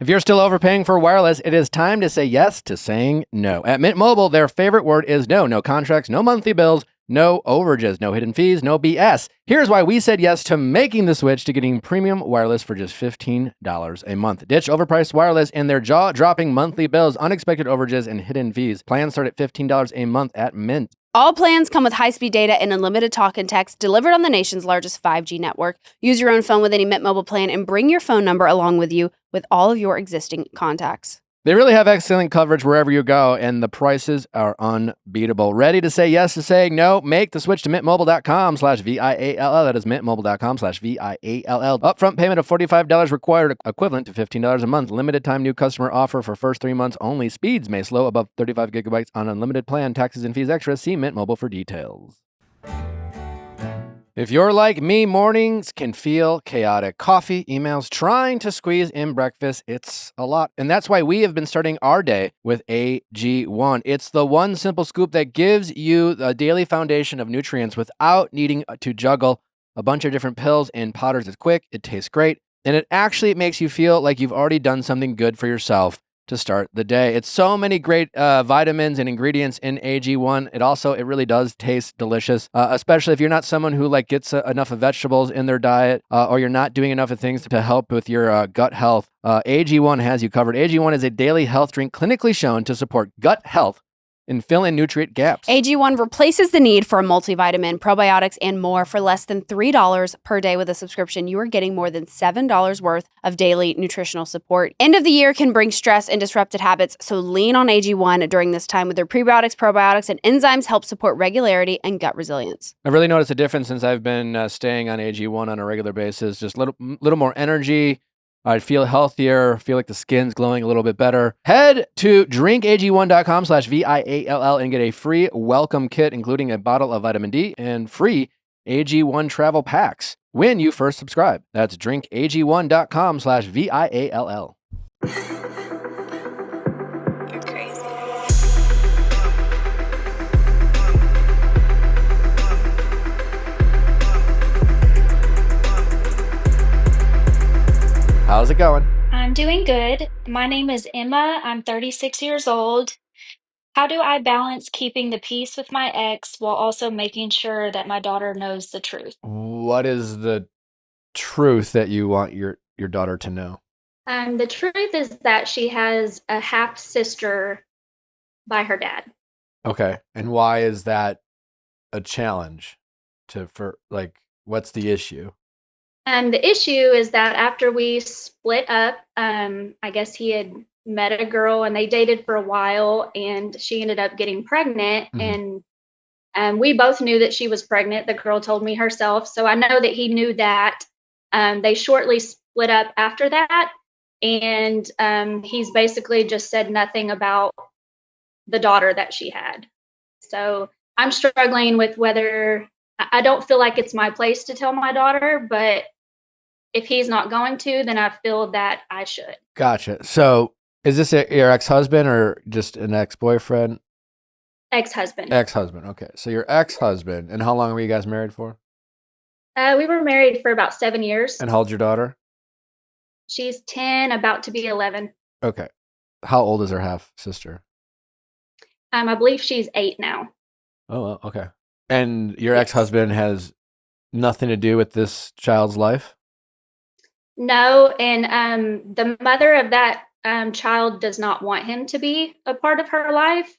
If you're still overpaying for wireless, it is time to say yes to saying no. At Mint Mobile, their favorite word is no. No contracts, no monthly bills, no overages, no hidden fees, no BS. Here's why we said yes to making the switch to getting premium wireless for just $15 a month. Ditch overpriced wireless and their jaw-dropping monthly bills, unexpected overages, and hidden fees. Plans start at $15 a month at Mint. All plans come with high-speed data and unlimited talk and text delivered on the nation's largest 5G network. Use your own phone with any Mint Mobile plan and bring your phone number along with you with all of your existing contacts. They really have excellent coverage wherever you go, and the prices are unbeatable. Ready to say yes to saying no? Make the switch to mintmobile.com/VIALL. That is mintmobile.com/VIALL. Upfront payment of $45 required, equivalent to $15 a month. Limited time new customer offer for first 3 months only. Speeds may slow above 35 gigabytes on unlimited plan. Taxes and fees extra. See Mint Mobile for details. If you're like me, mornings can feel chaotic. Coffee, emails, trying to squeeze in breakfast, it's a lot. And that's why we have been starting our day with AG1. It's the one simple scoop that gives you a daily foundation of nutrients without needing to juggle a bunch of different pills and powders. It's quick, it tastes great, and it actually makes you feel like you've already done something good for yourself to start the day. It's so many great vitamins and ingredients in AG1. It really does taste delicious, especially if you're not someone who gets enough of vegetables in their diet, or you're not doing enough of things to help with your gut health. AG1 has you covered. AG1 is a daily health drink clinically shown to support gut health and fill in nutrient gaps. AG1 replaces the need for a multivitamin, probiotics, and more for less than $3 per day with a subscription. You are getting more than $7 worth of daily nutritional support. End of the year can bring stress and disrupted habits, so lean on AG1 during this time with their prebiotics, probiotics, and enzymes help support regularity and gut resilience. I've really noticed a difference since I've been staying on AG1 on a regular basis. Just a little more energy. I feel healthier, feel like the skin's glowing a little bit better. Head to drinkag1.com/VIALL and get a free welcome kit, including a bottle of vitamin D and free AG1 travel packs when you first subscribe. That's drinkag1.com/VIALL. You're crazy. How's it going? I'm doing good. My name is Emma. I'm 36 years old. How do I balance keeping the peace with my ex while also making sure that my daughter knows the truth? What is the truth that you want your daughter to know? The truth is that she has a half sister by her dad. Okay. And why is that a challenge what's the issue? The issue is that after we split up, I guess he had met a girl and they dated for a while, and she ended up getting pregnant. And we both knew that she was pregnant. The girl told me herself. So I know that he knew that. They shortly split up after that. And he's basically just said nothing about the daughter that she had. So I'm struggling with whether I don't feel like it's my place to tell my daughter, but if he's not going to, then I feel that I should. Gotcha. So is this your ex-husband or just an ex-boyfriend? Ex-husband. Ex-husband. Okay. So your ex-husband, and how long were you guys married for? We were married for about 7 years. And how old's your daughter? She's 10, about to be 11. Okay. How old is her half sister? I believe she's 8 now. Oh, well, okay. And your ex-husband has nothing to do with this child's life? No, and the mother of that child does not want him to be a part of her life.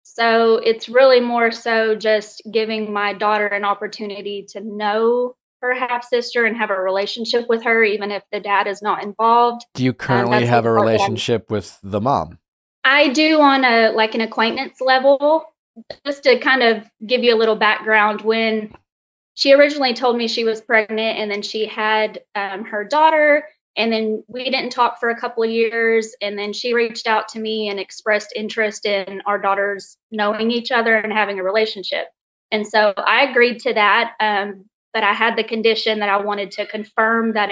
So it's really more so just giving my daughter an opportunity to know her half sister and have a relationship with her, even if the dad is not involved. Do you currently have a relationship with the mom? I do on an acquaintance level. Just to kind of give you a little background, when she originally told me she was pregnant and then she had her daughter, and then we didn't talk for a couple of years, and then she reached out to me and expressed interest in our daughters knowing each other and having a relationship. And so I agreed to that, but I had the condition that I wanted to confirm that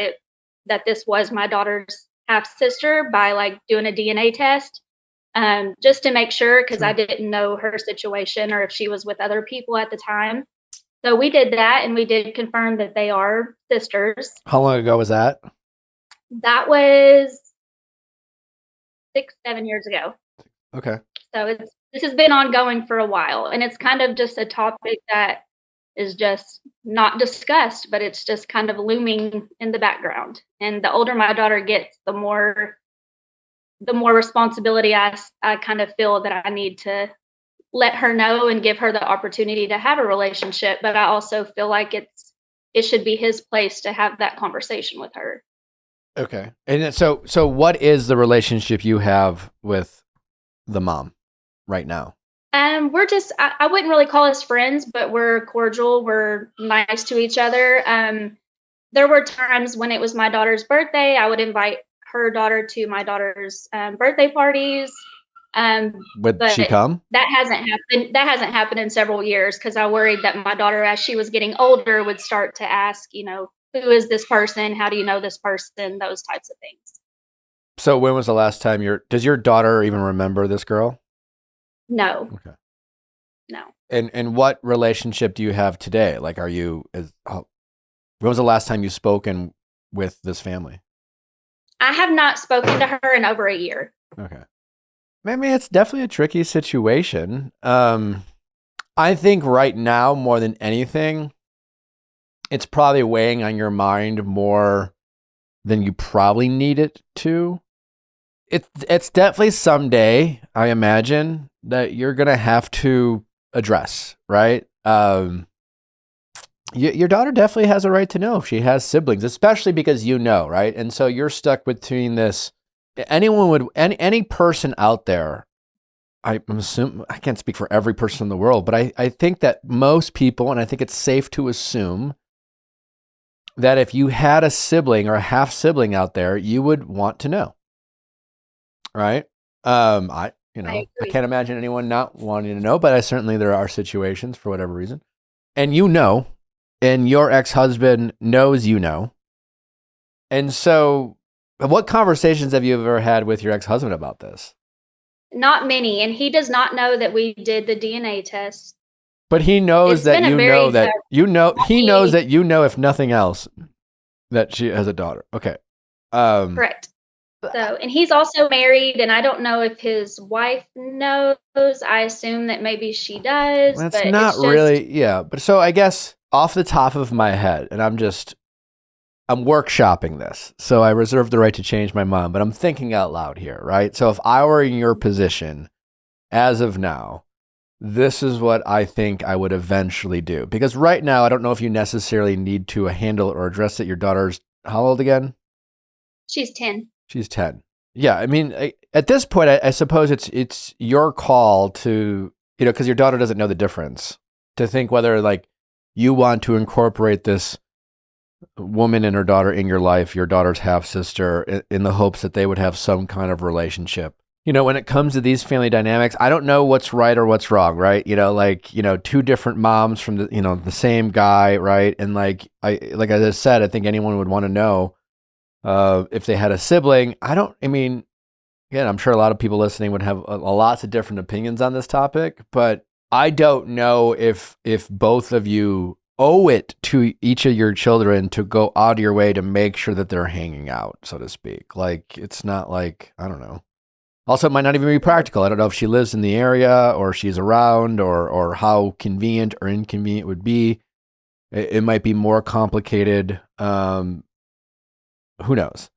this was my daughter's half sister by doing a DNA test. Just to make sure, because I didn't know her situation or if she was with other people at the time. So we did that, and we did confirm that they are sisters. How long ago was that? That was 6-7 years ago. Okay. So this has been ongoing for a while, and it's kind of just a topic that is just not discussed, but it's just kind of looming in the background. And the older my daughter gets, the more responsibility I kind of feel that I need to let her know and give her the opportunity to have a relationship. But I also feel like it should be his place to have that conversation with her. Okay. And so what is the relationship you have with the mom right now? We're just, I wouldn't really call us friends, but we're cordial. We're nice to each other. There were times when it was my daughter's birthday, I would invite her daughter to my daughter's birthday parties. Would But she come? that hasn't happened. That hasn't happened in several years because I worried that my daughter, as she was getting older, would start to ask, who is this person? How do you know this person? Those types of things. So when was the last time does your daughter even remember this girl? No. Okay. No. And what relationship do you have today? Like, when was the last time you spoken with this family? I have not spoken to her in over a year. Okay. I mean, it's definitely a tricky situation. I think right now, more than anything, it's probably weighing on your mind more than you probably need it to. It's definitely someday, I imagine, that you're going to have to address, right? Your daughter definitely has a right to know if she has siblings, especially because right? And so you're stuck between this. Any person out there, I'm assuming, I can't speak for every person in the world, but I think that most people, and I think it's safe to assume that if you had a sibling or a half sibling out there, you would want to know, right? I can't imagine anyone not wanting to know, but certainly there are situations for whatever reason, and and your ex-husband knows, and so what conversations have you ever had with your ex-husband about this? Not many, and he does not know that we did the DNA test. But he knows It's that been a you very know that he knows that if nothing else, that she has a daughter. Okay. Correct. So, and he's also married, and I don't know if his wife knows. I assume that maybe she does, That's but not it's just really, yeah. But so I guess off the top of my head, and I'm workshopping this, so I reserve the right to change my mind, but I'm thinking out loud here, right? So if I were in your position as of now, this is what I think I would eventually do. Because right now, I don't know if you necessarily need to handle or address it. Your daughter's how old again? she's 10. She's 10. Yeah, I mean, at this point, I suppose it's your call to, because your daughter doesn't know the difference, to think whether like you want to incorporate this woman and her daughter in your life, your daughter's half sister, in the hopes that they would have some kind of relationship. When it comes to these family dynamics, I don't know what's right or what's wrong, right? Two different moms from the same guy, right? And like I just said, I think anyone would want to know if they had a sibling. Again, I'm sure a lot of people listening would have lots of different opinions on this topic, but I don't know if both of you owe it to each of your children to go out of your way to make sure that they're hanging out, so to speak. Like, it's not like, I don't know. Also, it might not even be practical. I don't know if she lives in the area or she's around or how convenient or inconvenient it would be. It might be more complicated. Who knows?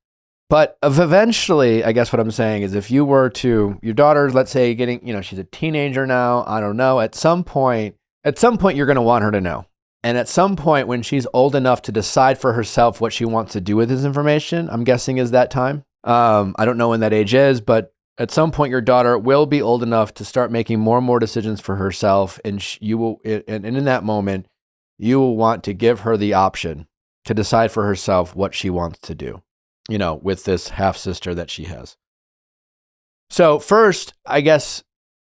But eventually, I guess what I'm saying is if you were to, your daughter's, let's say, getting, she's a teenager now. I don't know. At some point, you're going to want her to know. And at some point when she's old enough to decide for herself what she wants to do with this information, I'm guessing is that time. I don't know when that age is, but at some point, your daughter will be old enough to start making more and more decisions for herself, and and in that moment, you will want to give her the option to decide for herself what she wants to do, with this half sister that she has. So first, I guess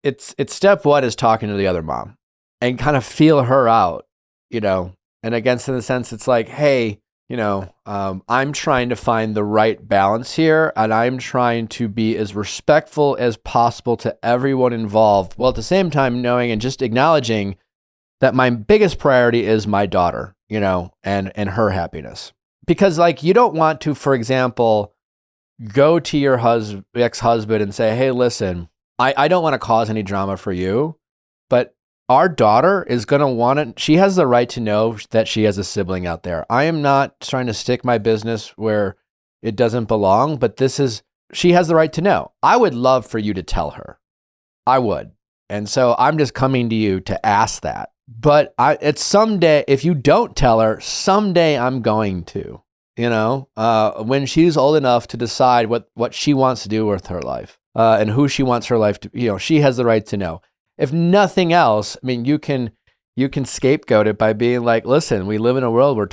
it's step one is talking to the other mom and kind of feel her out, and against in the sense it's like, hey, I'm trying to find the right balance here, and I'm trying to be as respectful as possible to everyone involved, while at the same time knowing and just acknowledging that my biggest priority is my daughter, and her happiness. Because like, you don't want to, for example, go to your ex-husband and say, hey, listen, I don't want to cause any drama for you, but our daughter is going to want it. She has the right to know that she has a sibling out there. I am not trying to stick my business where it doesn't belong, but she has the right to know. I would love for you to tell her. I would. And so I'm just coming to you to ask that. But it's someday, if you don't tell her, someday I'm going to, when she's old enough to decide what she wants to do with her life and who she wants her life to, she has the right to know. If nothing else, I mean, you can scapegoat it by being like, listen, we live in a world where,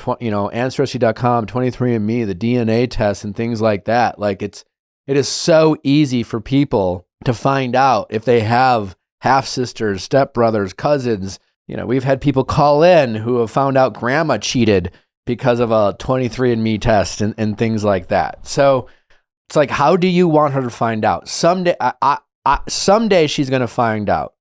Ancestry.com, 23andMe, the DNA test and things like that. Like it is so easy for people to find out if they have half sisters, stepbrothers, cousins. We've had people call in who have found out grandma cheated because of a 23andMe test and things like that. So it's like, how do you want her to find out? Someday she's going to find out.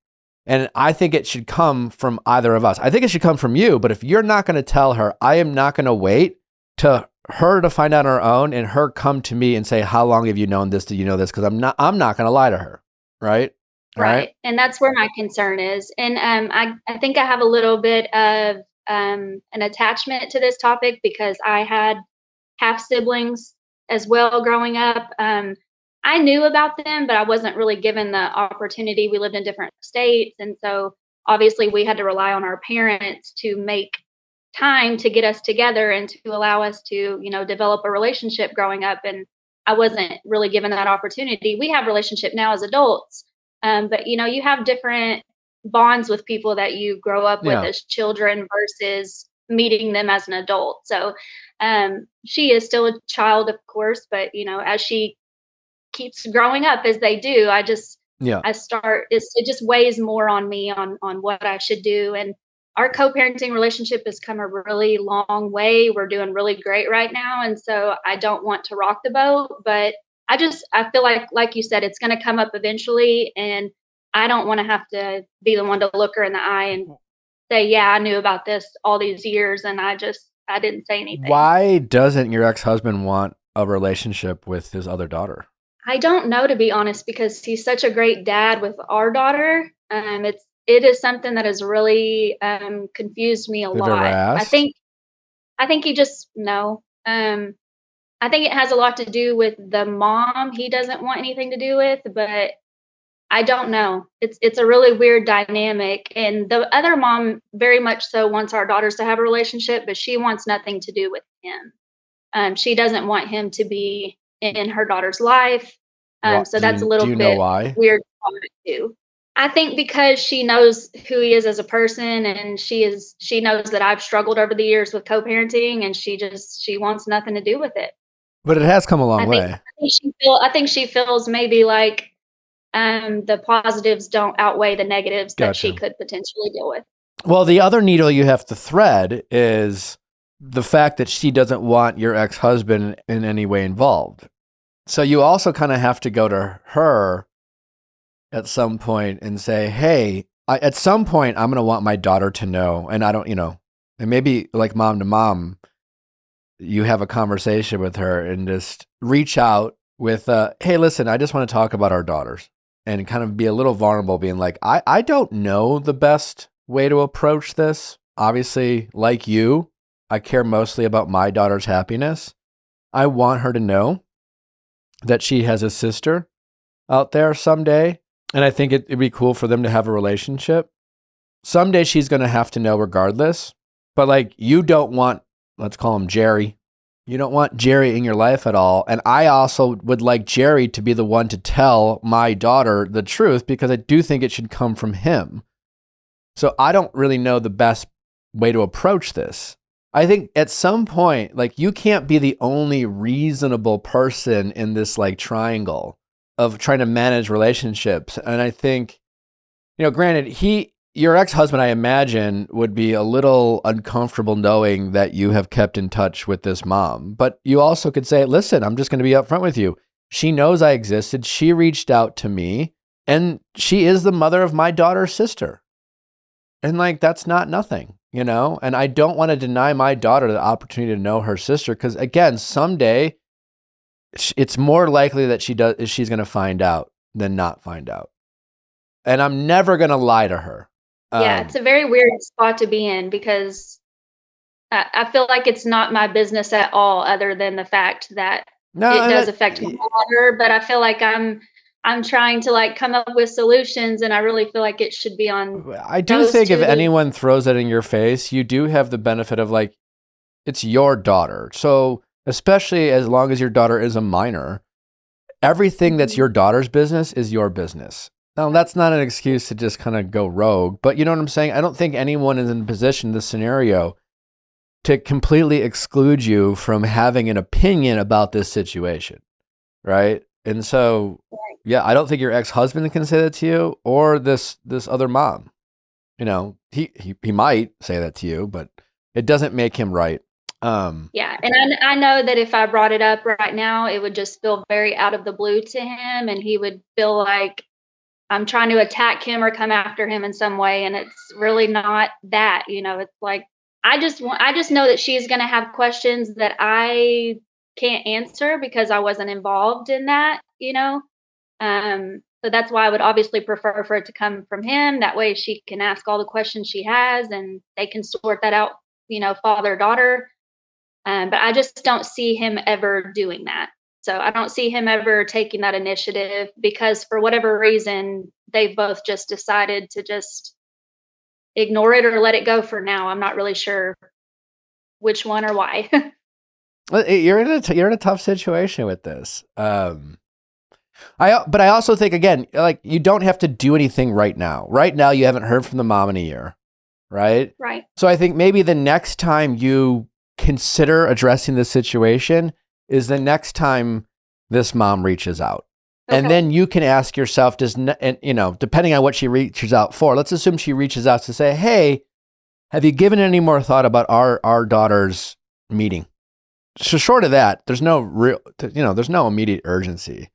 And I think it should come from either of us. I think it should come from you, but if you're not going to tell her, I am not going to wait to her to find out on her own and her come to me and say, how long have you known this? Do you know this? Because I'm not going to lie to her. Right. Right. And that's where my concern is. And I think I have a little bit of an attachment to this topic because I had half siblings as well growing up. I knew about them, but I wasn't really given the opportunity. We lived in different states. And so obviously we had to rely on our parents to make time to get us together and to allow us to, develop a relationship growing up. And I wasn't really given that opportunity. We have a relationship now as adults. But you have different bonds with people that you grow up with as children versus meeting them as an adult. So she is still a child, of course, but as she keeps growing up as they do, it just weighs more on me on what I should do. And our co-parenting relationship has come a really long way. We're doing really great right now. And so I don't want to rock the boat, but I feel like you said, it's going to come up eventually. And I don't want to have to be the one to look her in the eye and say, yeah, I knew about this all these years. And I didn't say anything. Why doesn't your ex-husband want a relationship with his other daughter? I don't know, to be honest, because he's such a great dad with our daughter. It is something that has really confused me a lot. I think he just no. I think it has a lot to do with the mom he doesn't want anything to do with, but I don't know. It's a really weird dynamic. And the other mom very much so wants our daughters to have a relationship, but she wants nothing to do with him. She doesn't want him to be in her daughter's life. So that's a little bit weird too. I think because she knows who he is as a person, and she knows that I've struggled over the years with co-parenting, and she wants nothing to do with it. But it has come a long way. I think she feels maybe like the positives don't outweigh the negatives that she could potentially deal with. Well, the other needle you have to thread is the fact that she doesn't want your ex-husband in any way involved. So you also kind of have to go to her at some point and say, hey, at some point I'm going to want my daughter to know. And I don't, and maybe like mom to mom, you have a conversation with her and just reach out with, hey, listen, I just want to talk about our daughters, and kind of be a little vulnerable, being like, I don't know the best way to approach this. Obviously, like you, I care mostly about my daughter's happiness. I want her to know that she has a sister out there someday. And I think it'd be cool for them to have a relationship. Someday she's going to have to know regardless. But like, you don't want, let's call him Jerry. You don't want Jerry in your life at all. And I also would like Jerry to be the one to tell my daughter the truth, because I do think it should come from him. So I don't really know the best way to approach this. I think at some point, like, you can't be the only reasonable person in this like triangle of trying to manage relationships. And I think, granted, your ex-husband, I imagine, would be a little uncomfortable knowing that you have kept in touch with this mom. But you also could say, listen, I'm just going to be upfront with you. She knows I existed. She reached out to me, and she is the mother of my daughter's sister. And like, that's not nothing, and I don't want to deny my daughter the opportunity to know her sister. Because again, someday it's more likely that she's going to find out than not find out. And I'm never going to lie to her. Yeah, it's a very weird spot to be in because I feel like it's not my business at all, other than the fact that it does affect my daughter. But I feel like I'm trying to like come up with solutions, and I really feel like it should be on. I do think if anyone throws that in your face, you do have the benefit of like, it's your daughter. So especially as long as your daughter is a minor, everything that's your daughter's business is your business. Now, that's not an excuse to just kind of go rogue, but you know what I'm saying? I don't think anyone is in a position in this scenario to completely exclude you from having an opinion about this situation, right? And so, yeah, I don't think your ex-husband can say that to you, or this other mom. You know, he might say that to you, but it doesn't make him right. Yeah, and I know that if I brought it up right now, it would just feel very out of the blue to him, and he would feel like I'm trying to attack him or come after him in some way, and it's really not that. You know, it's like I just know that she's going to have questions that I can't answer because I wasn't involved in that. You know, so that's why I would obviously prefer for it to come from him. That way, she can ask all the questions she has, and they can sort that out. You know, father daughter. But I just don't see him ever doing that. So I don't see him ever taking that initiative because for whatever reason, they've both just decided to just ignore it or let it go for now. I'm not really sure which one or why. You're in a tough situation with this. But I also think, again, like, you don't have to do anything right now. Right now, you haven't heard from the mom in a year, right? Right. So I think maybe the next time you consider addressing this situation is the next time this mom reaches out. Okay. And then you can ask yourself, and you know, depending on what she reaches out for, let's assume she reaches out to say, hey, have you given any more thought about our daughter's meeting? So short of that, there's no immediate urgency.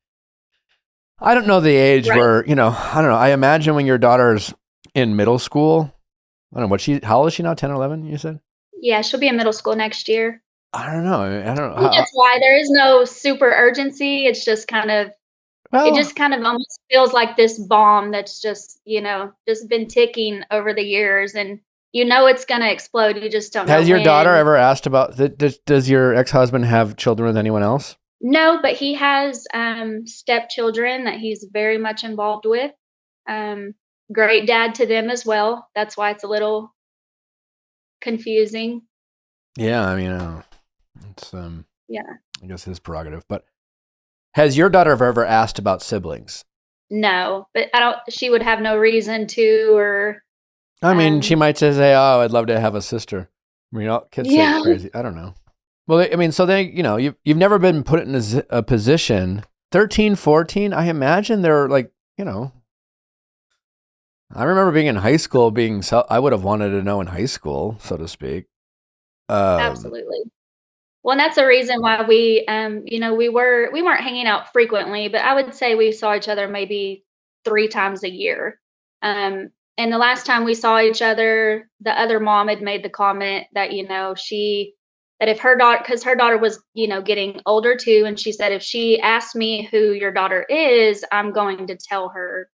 I don't know the age where, you know, I don't know. I imagine when your daughter's in middle school, I don't know how old is she now? 10 or 11, you said? Yeah, she'll be in middle school next year. I don't know. I don't know. I think that's why there is no super urgency. It's just kind of, it just kind of almost feels like this bomb that's just, you know, just been ticking over the years, and you know it's going to explode. You just don't know. Has your daughter ever asked about, does your ex-husband have children with anyone else? No, but he has stepchildren that he's very much involved with. Great dad to them as well. That's why it's a little confusing. Yeah, I mean, it's yeah, I guess his prerogative. But has your daughter ever asked about siblings? No, but she would have no reason to, or. I mean, she might just say, "Oh, I'd love to have a sister." I mean, kids say crazy. I don't know. Well, I mean, so you know, you've never been put in a position. 13, 14, I imagine they're like, you know. I remember being in high school, I would have wanted to know in high school, so to speak. Absolutely. Well, and that's the reason why we, you know, we weren't hanging out frequently, but I would say we saw each other maybe 3 times a year. And the last time we saw each other, the other mom had made the comment that, you know, that if her daughter, because her daughter was, you know, getting older too, and she said, if she asks me who your daughter is, I'm going to tell her.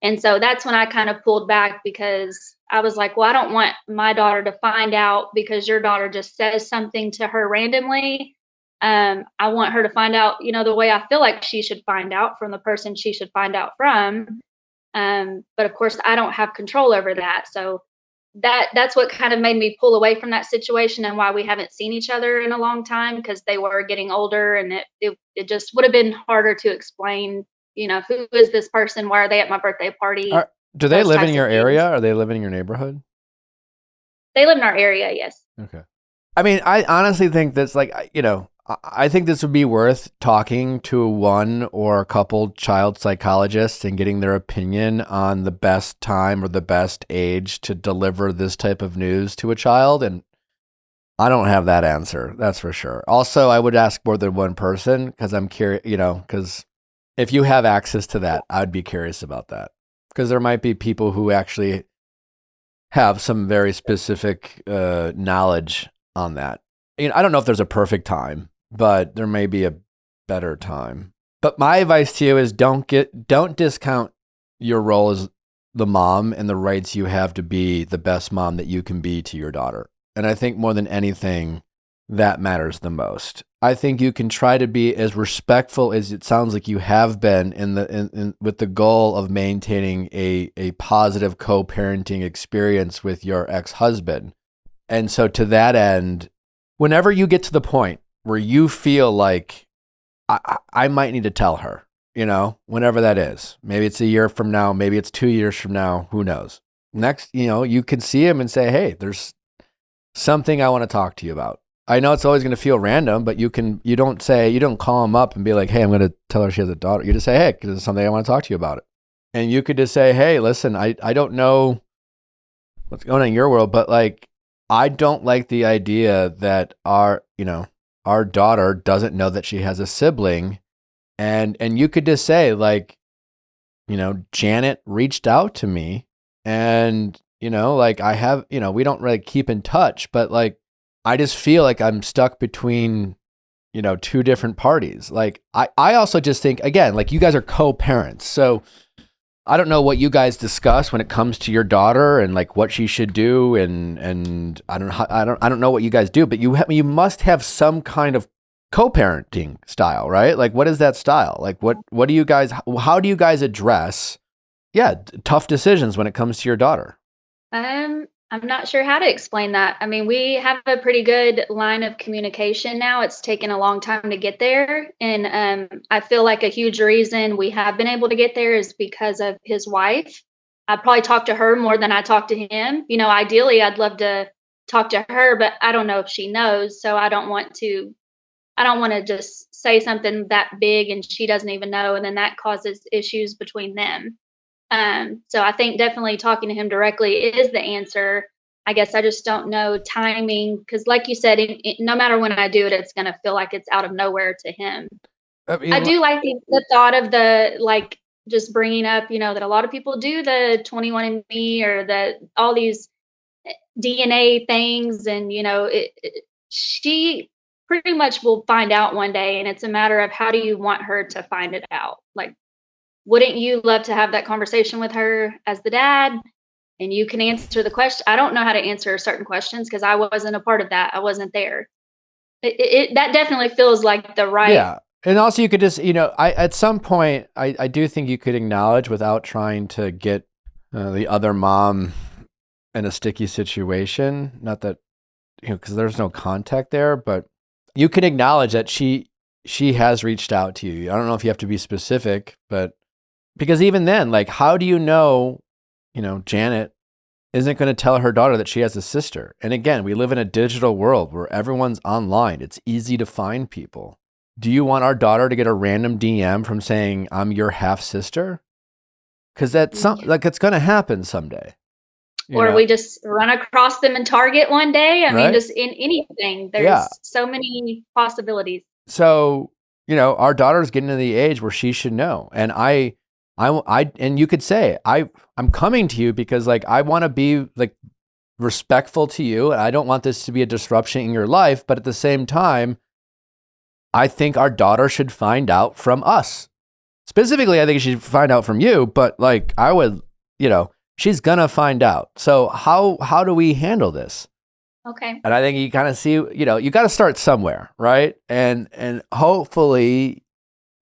And so that's when I kind of pulled back, because I was like, well, I don't want my daughter to find out because your daughter just says something to her randomly. I want her to find out, you know, the way I feel like she should find out, from the person she should find out from. But of course, I don't have control over that. So that's what kind of made me pull away from that situation, and why we haven't seen each other in a long time, because they were getting older, and it just would have been harder to explain, you know, who is this person? Why are they at my birthday party? Do they live in your area? Or they live in your neighborhood? They live in our area, yes. Okay. I mean, I honestly think that's like, you know, I think this would be worth talking to one or a couple child psychologists and getting their opinion on the best time or the best age to deliver this type of news to a child. And I don't have that answer, that's for sure. Also, I would ask more than one person, because I'm curious, you know, because if you have access to that, I'd be curious about that. Because there might be people who actually have some very specific knowledge on that. You know, I don't know if there's a perfect time, but there may be a better time. But my advice to you is don't discount your role as the mom and the rights you have to be the best mom that you can be to your daughter. And I think more than anything, that matters the most. I think you can try to be as respectful as it sounds like you have been with the goal of maintaining a positive co-parenting experience with your ex-husband. And so to that end, whenever you get to the point where you feel like I might need to tell her, whenever that is, maybe it's a year from now, maybe it's 2 years from now, who knows? Next, you can see him and say, hey, there's something I want to talk to you about. I know it's always going to feel random, but you don't call him up and be like, hey, I'm going to tell her she has a daughter. You just say, hey, there's something I want to talk to you about it. And you could just say, hey, listen, I don't know what's going on in your world, but like, I don't like the idea that our daughter doesn't know that she has a sibling. And you could just say like, Janet reached out to me and, like I have, we don't really keep in touch, but like, I just feel like I'm stuck between, two different parties. Like I also just think, again, like you guys are co-parents. So I don't know what you guys discuss when it comes to your daughter and like what she should do. And I don't know what you guys do, but you must have some kind of co-parenting style, right? Like what is that style? Like what do you guys, how do you guys address, tough decisions when it comes to your daughter? I'm not sure how to explain that. I mean, we have a pretty good line of communication now. It's taken a long time to get there. And I feel like a huge reason we have been able to get there is because of his wife. I probably talk to her more than I talk to him. Ideally, I'd love to talk to her, but I don't know if she knows. So I don't want to just say something that big and she doesn't even know. And then that causes issues between them. So I think definitely talking to him directly is the answer. I guess I just don't know timing because, like you said, no matter when I do it, it's going to feel like it's out of nowhere to him. I do like the thought of just bringing up, that a lot of people do the 21andMe or all these DNA things, and she pretty much will find out one day, and it's a matter of how do you want her to find it out, like. Wouldn't you love to have that conversation with her as the dad? And you can answer the question. I don't know how to answer certain questions because I wasn't a part of that. I wasn't there. That definitely feels like the right. Yeah. And also you could just, at some point, I do think you could acknowledge without trying to get the other mom in a sticky situation. Not that, because there's no contact there, but you can acknowledge that she has reached out to you. I don't know if you have to be specific, but because even then, like, how do you know, Janet isn't going to tell her daughter that she has a sister? And again, we live in a digital world where everyone's online. It's easy to find people. Do you want our daughter to get a random DM from saying, I'm your half sister? Because that's like it's going to happen someday. Or we just run across them in Target one day. I mean, just in anything. There's so many possibilities. So, our daughter's getting to the age where she should know. And and you could say, I'm coming to you because like, I want to be like respectful to you. And I don't want this to be a disruption in your life. But at the same time, I think our daughter should find out from us. Specifically, I think she should find out from you, but like I would, she's going to find out. So how do we handle this? Okay. And I think you kind of see, you got to start somewhere, right? And hopefully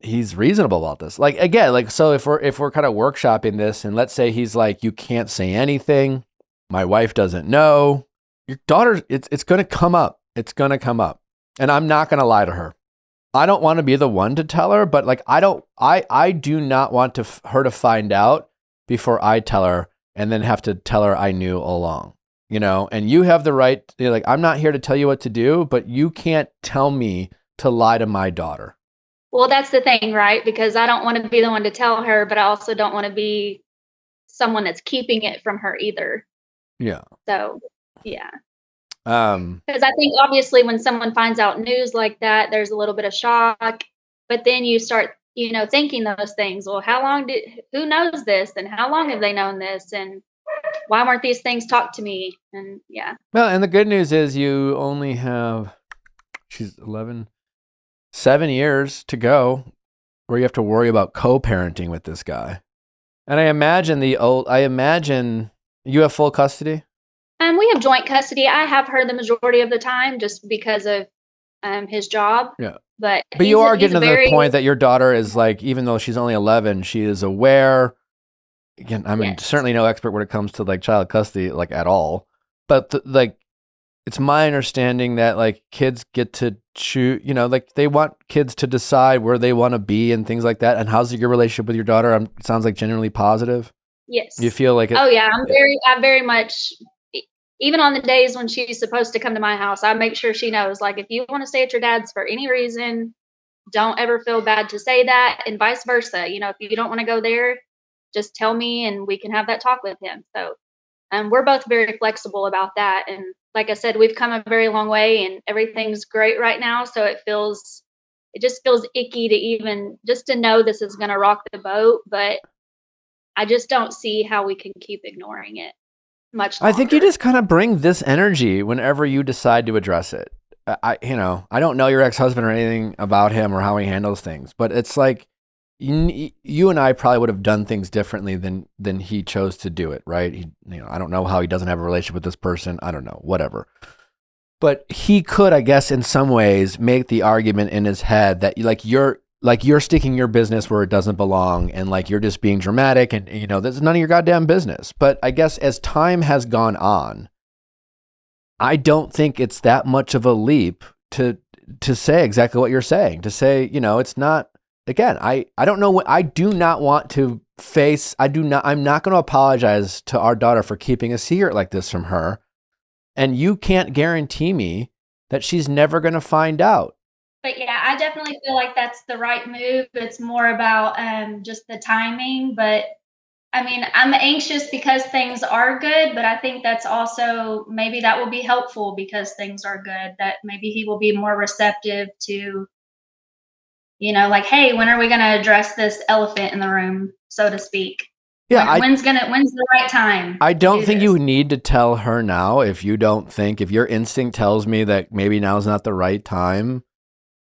he's reasonable about this. Like, again, like, so if we're kind of workshopping this and let's say he's like, you can't say anything. My wife doesn't know. Your daughter, it's going to come up. It's going to come up. And I'm not going to lie to her. I don't want to be the one to tell her, but like, I do not want her to find out before I tell her and then have to tell her I knew along, and you have the right, like, I'm not here to tell you what to do, but you can't tell me to lie to my daughter. Well, that's the thing, right? Because I don't want to be the one to tell her, but I also don't want to be someone that's keeping it from her either. Yeah. So, yeah. Because I think obviously when someone finds out news like that, there's a little bit of shock, but then you start, thinking those things. Well, who knows this? And how long have they known this? And why weren't these things talked to me? And yeah. Well, and the good news is you only have, she's 11. 7 years to go where you have to worry about co-parenting with this guy. And I imagine you have full custody? We have joint custody. I have her the majority of the time just because of his job. Yeah. But But you are he's getting a to the very point that your daughter is like, even though she's only 11, she is aware. Again, I mean, yes. certainly no expert when it comes to like child custody, like at all. But like, it's my understanding that like kids get to choose, like they want kids to decide where they want to be and things like that. And how's your relationship with your daughter? It sounds like generally positive. Yes. You feel like it? Oh yeah, I very much even on the days when she's supposed to come to my house, I make sure she knows, like, if you want to stay at your dad's for any reason, don't ever feel bad to say that, and vice versa. If you don't want to go there, just tell me and we can have that talk with him. So, we're both very flexible about that. And like I said, we've come a very long way and everything's great right now. So it just feels icky to even just to know this is going to rock the boat. But I just don't see how we can keep ignoring it much I longer. think you just kind of bring this energy whenever you decide to address it. I don't know your ex-husband or anything about him or how he handles things, but it's like you and I probably would have done things differently than he chose to do it, right? I don't know how he doesn't have a relationship with this person. I don't know, whatever. But he could, I guess, in some ways, make the argument in his head that you're sticking your business where it doesn't belong, and like you're just being dramatic, and that's none of your goddamn business. But I guess as time has gone on, I don't think it's that much of a leap to say exactly what you're saying. To say, it's not. Again, I don't know what I do not want to face. I'm not going to apologize to our daughter for keeping a secret like this from her. And you can't guarantee me that she's never going to find out. But yeah, I definitely feel like that's the right move. It's more about just the timing. But I mean, I'm anxious because things are good, but I think that's also maybe that will be helpful because things are good. That maybe he will be more receptive to, like, hey, when are we going to address this elephant in the room, so to speak? Yeah, when's the right time? I don't think this? you need to tell her now if your instinct tells me that maybe now's not the right time.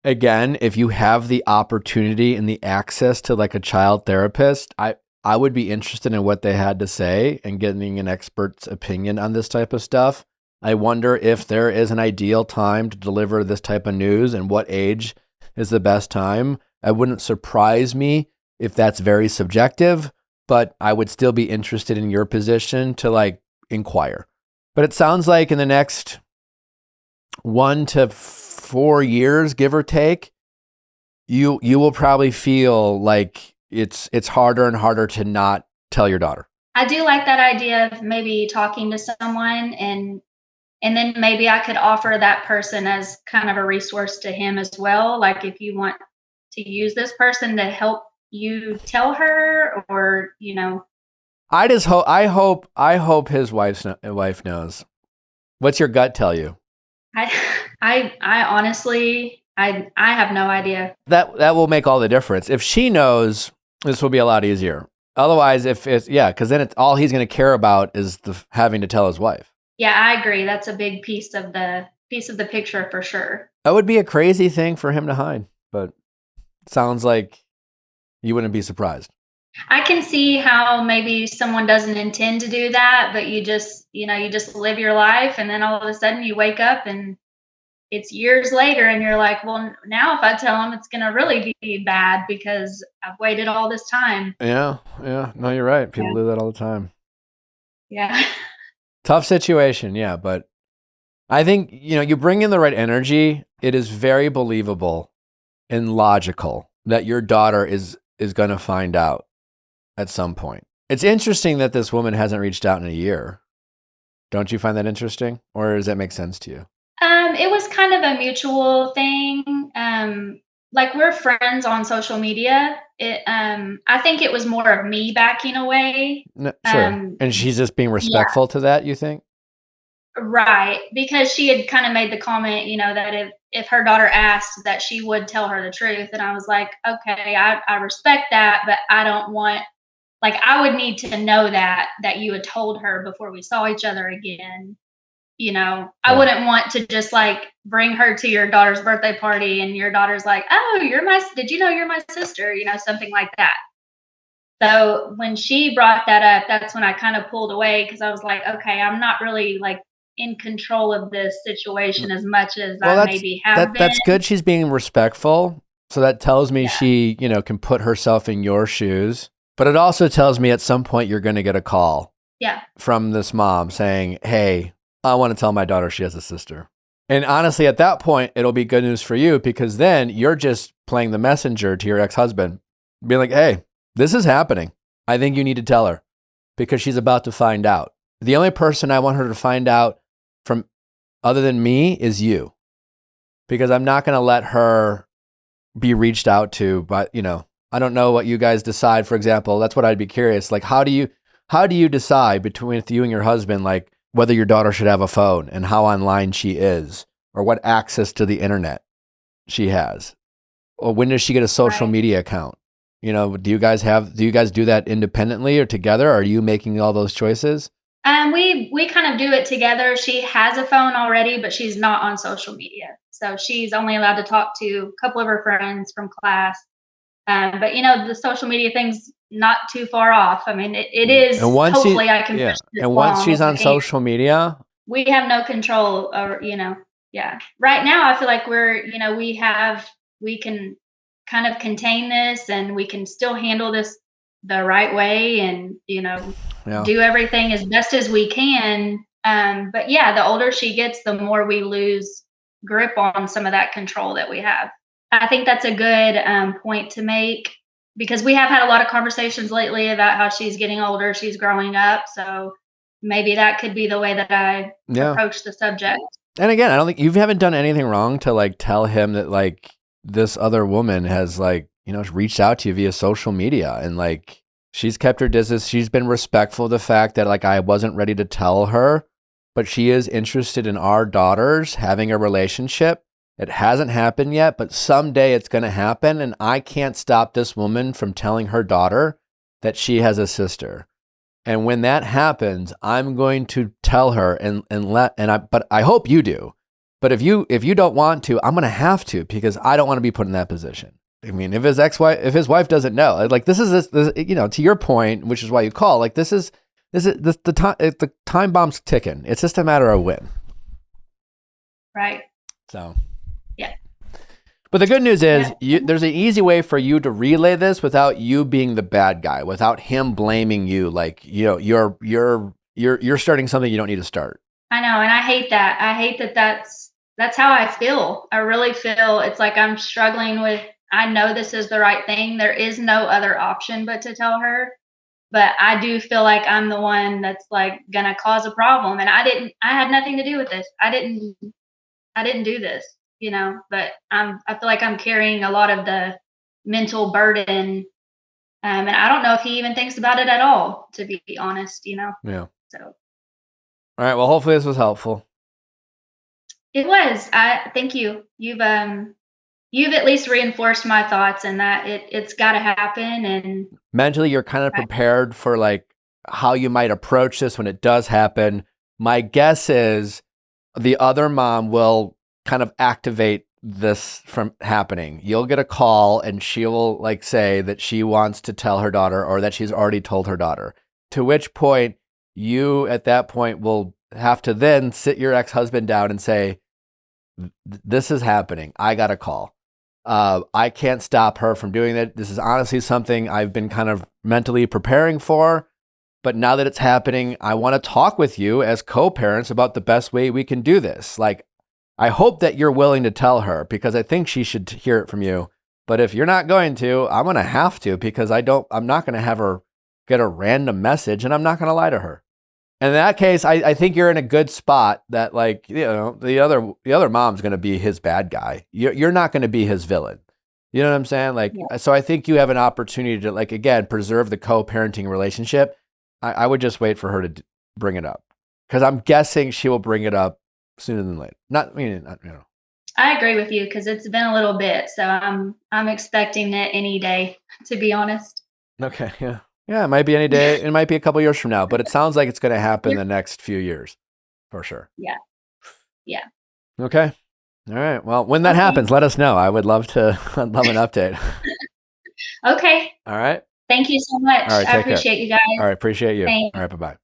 Again, if you have the opportunity and the access to like a child therapist, I would be interested in what they had to say and getting an expert's opinion on this type of stuff. I wonder if there is an ideal time to deliver this type of news and what age is the best time. It wouldn't surprise me if that's very subjective, but I would still be interested in your position to like inquire. But it sounds like in the next 1 to 4 years, give or take, you will probably feel like it's harder and harder to not tell your daughter. I do like that idea of maybe talking to someone and then maybe I could offer that person as kind of a resource to him as well. Like if you want to use this person to help you tell her or, I hope his wife knows. What's your gut tell you? I honestly, I have no idea. That will make all the difference. If she knows, this will be a lot easier. Otherwise, because then it's all he's going to care about is having to tell his wife. Yeah, I agree. That's a big piece of the picture for sure. That would be a crazy thing for him to hide, but it sounds like you wouldn't be surprised. I can see how maybe someone doesn't intend to do that, but you just live your life and then all of a sudden you wake up and it's years later and you're like, well, now if I tell him, it's going to really be bad because I've waited all this time. Yeah. No, you're right. People do that all the time. Yeah. Tough situation. Yeah. But I think, you bring in the right energy. It is very believable and logical that your daughter is going to find out at some point. It's interesting that this woman hasn't reached out in a year. Don't you find that interesting? Or does that make sense to you? It was kind of a mutual thing. Like we're friends on social media. I think it was more of me backing away. No, sure. And she's just being respectful to that, you think? Right. Because she had kind of made the comment, that if her daughter asked that she would tell her the truth. And I was like, okay, I respect that, but I don't want, like, I would need to know that you had told her before we saw each other again. I wouldn't want to just like bring her to your daughter's birthday party and your daughter's like, oh, did you know you're my sister? Something like that. So when she brought that up, that's when I kind of pulled away because I was like, okay, I'm not really like in control of this situation as much as I maybe have been. That's good. She's being respectful. So that tells me she, can put herself in your shoes. But it also tells me at some point you're going to get a call from this mom saying, hey, I want to tell my daughter she has a sister. And honestly, at that point, it'll be good news for you because then you're just playing the messenger to your ex-husband, being like, hey, this is happening. I think you need to tell her because she's about to find out. The only person I want her to find out from other than me is you, because I'm not going to let her be reached out to. But, I don't know what you guys decide. For example, that's what I'd be curious. Like, how do you decide between you and your husband, like whether your daughter should have a phone and how online she is or what access to the internet she has? Or when does she get a social media account? Do you guys do that independently or together? Or are you making all those choices? We kind of do it together. She has a phone already, but she's not on social media. So she's only allowed to talk to a couple of her friends from class. But the social media thing's not too far off. I mean, it is. And hopefully, I can. Push this and once she's on social media, we have no control. Or right now I feel like we can kind of contain this, and we can still handle this the right way, and do everything as best as we can. But the older she gets, the more we lose grip on some of that control that we have. I think that's a good point to make because we have had a lot of conversations lately about how she's getting older, she's growing up. So maybe that could be the way that I approach the subject. And again, I don't think you haven't done anything wrong to like tell him that like this other woman has like, reached out to you via social media and like she's kept her distance. She's been respectful of the fact that like I wasn't ready to tell her, but she is interested in our daughters having a relationship. It hasn't happened yet, but someday it's going to happen. And I can't stop this woman from telling her daughter that she has a sister. And when that happens, I'm going to tell her but I hope you do. But if you don't want to, I'm going to have to, because I don't want to be put in that position. I mean, if his wife doesn't know, like this, to your point, which is why you call, like the time bomb's ticking. It's just a matter of when. Right. So. But the good news is there's an easy way for you to relay this without you being the bad guy, without him blaming you. Like, you're starting something you don't need to start. I know. And I hate that. I hate that that's how I feel. I really feel it's like I'm struggling with, I know this is the right thing. There is no other option but to tell her. But I do feel like I'm the one that's like going to cause a problem. And I had nothing to do with this. I didn't do this. But I feel like I'm carrying a lot of the mental burden. And I don't know if he even thinks about it at all, to be honest, Yeah. So. All right. Well, hopefully this was helpful. It was. Thank you. You've at least reinforced my thoughts and that it's got to happen. And mentally, you're kind of prepared for like how you might approach this when it does happen. My guess is the other mom will kind of activate this from happening. You'll get a call and she will like say that she wants to tell her daughter or that she's already told her daughter, to which point you at that point will have to then sit your ex-husband down and say, this is happening. I got a call. I can't stop her from doing that. This is honestly something I've been kind of mentally preparing for. But now that it's happening, I want to talk with you as co-parents about the best way we can do this. Like, I hope that you're willing to tell her because I think she should hear it from you. But if you're not going to, I'm going to have to because I'm not going to have her get a random message and I'm not going to lie to her. And in that case, I think you're in a good spot that like, the other mom's going to be his bad guy. You're not going to be his villain. You know what I'm saying? Like, So I think you have an opportunity to like, again, preserve the co-parenting relationship. I would just wait for her to bring it up because I'm guessing she will bring it up sooner than later. I agree with you because it's been a little bit, so I'm expecting it any day, to be honest. Okay, yeah, it might be any day. It might be a couple years from now, but it sounds like it's going to happen the next few years, for sure. Yeah, Yeah. Okay. All right. Well, when that Okay. happens, let us know. I would love I'd love an update. Okay. All right. Thank you so much. All right. I Take care. appreciate you guys. All right. Appreciate you. Thanks. All right. Bye-bye.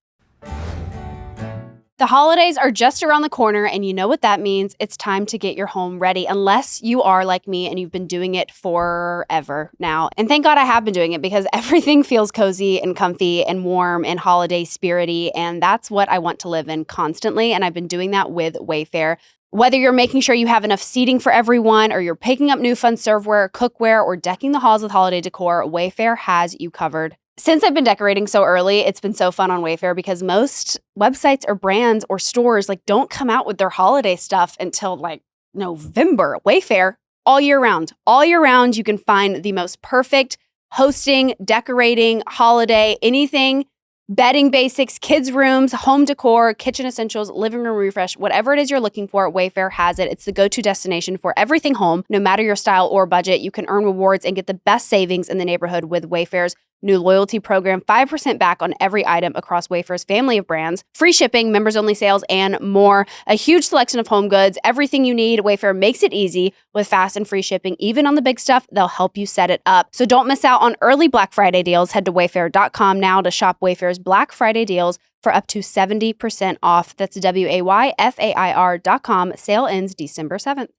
The holidays are just around the corner, and you know what that means. It's time to get your home ready, unless you are like me and you've been doing it forever now. And thank God I have been doing it, because everything feels cozy and comfy and warm and holiday spirity, and that's what I want to live in constantly, and I've been doing that with Wayfair. Whether you're making sure you have enough seating for everyone, or you're picking up new fun serveware, cookware, or decking the halls with holiday decor, Wayfair has you covered. Since I've been decorating so early, it's been so fun on Wayfair, because most websites or brands or stores don't come out with their holiday stuff until November. Wayfair, all year round. All year round, you can find the most perfect hosting, decorating, holiday, anything, bedding basics, kids' rooms, home decor, kitchen essentials, living room refresh, whatever it is you're looking for, Wayfair has it. It's the go-to destination for everything home, no matter your style or budget. You can earn rewards and get the best savings in the neighborhood with Wayfair's new loyalty program, 5% back on every item across Wayfair's family of brands, free shipping, members-only sales, and more. A huge selection of home goods, everything you need. Wayfair makes it easy with fast and free shipping. Even on the big stuff, they'll help you set it up. So don't miss out on early Black Friday deals. Head to wayfair.com now to shop Wayfair's Black Friday deals for up to 70% off. That's WAYFAIR.com. Sale ends December 7th.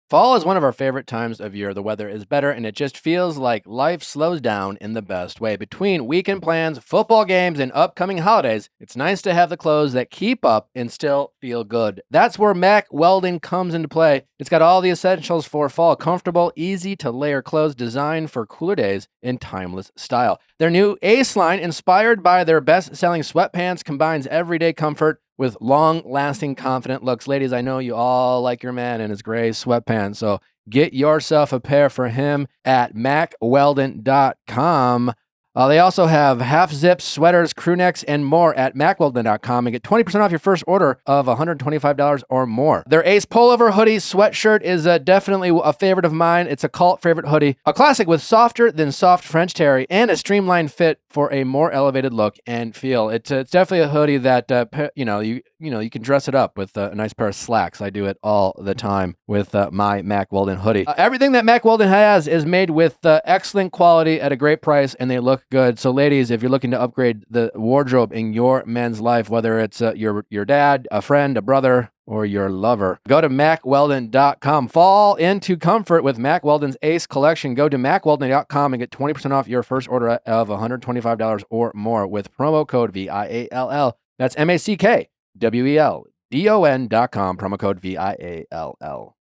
Fall is one of our favorite times of year. The weather is better, and it just feels like life slows down in the best way. Between weekend plans, football games, and upcoming holidays, it's nice to have the clothes that keep up and still feel good. That's where Mack Weldon comes into play. It's got all the essentials for fall: comfortable, easy-to-layer clothes designed for cooler days in timeless style. Their new Ace line, inspired by their best-selling sweatpants, combines everyday comfort with long-lasting, confident looks. Ladies, I know you all like your man in his gray sweatpants, so get yourself a pair for him at MackWeldon.com. They also have half-zips, sweaters, crew necks, and more at MackWeldon.com, and get 20% off your first order of $125 or more. Their Ace pullover hoodie sweatshirt is definitely a favorite of mine. It's a cult favorite hoodie, a classic with softer than soft French terry and a streamlined fit for a more elevated look and feel. It's definitely a hoodie that you can dress it up with a nice pair of slacks. I do it all the time with my Mack Weldon hoodie. Everything that Mack Weldon has is made with excellent quality at a great price, and they look good. So ladies, if you're looking to upgrade the wardrobe in your men's life, whether it's your dad, a friend, a brother, or your lover, go to MackWeldon.com. Fall into comfort with Mack Weldon's Ace collection. Go to MackWeldon.com and get 20% off your first order of $125 or more with promo code VIALL. That's MackWeldon.com, promo code VIALL.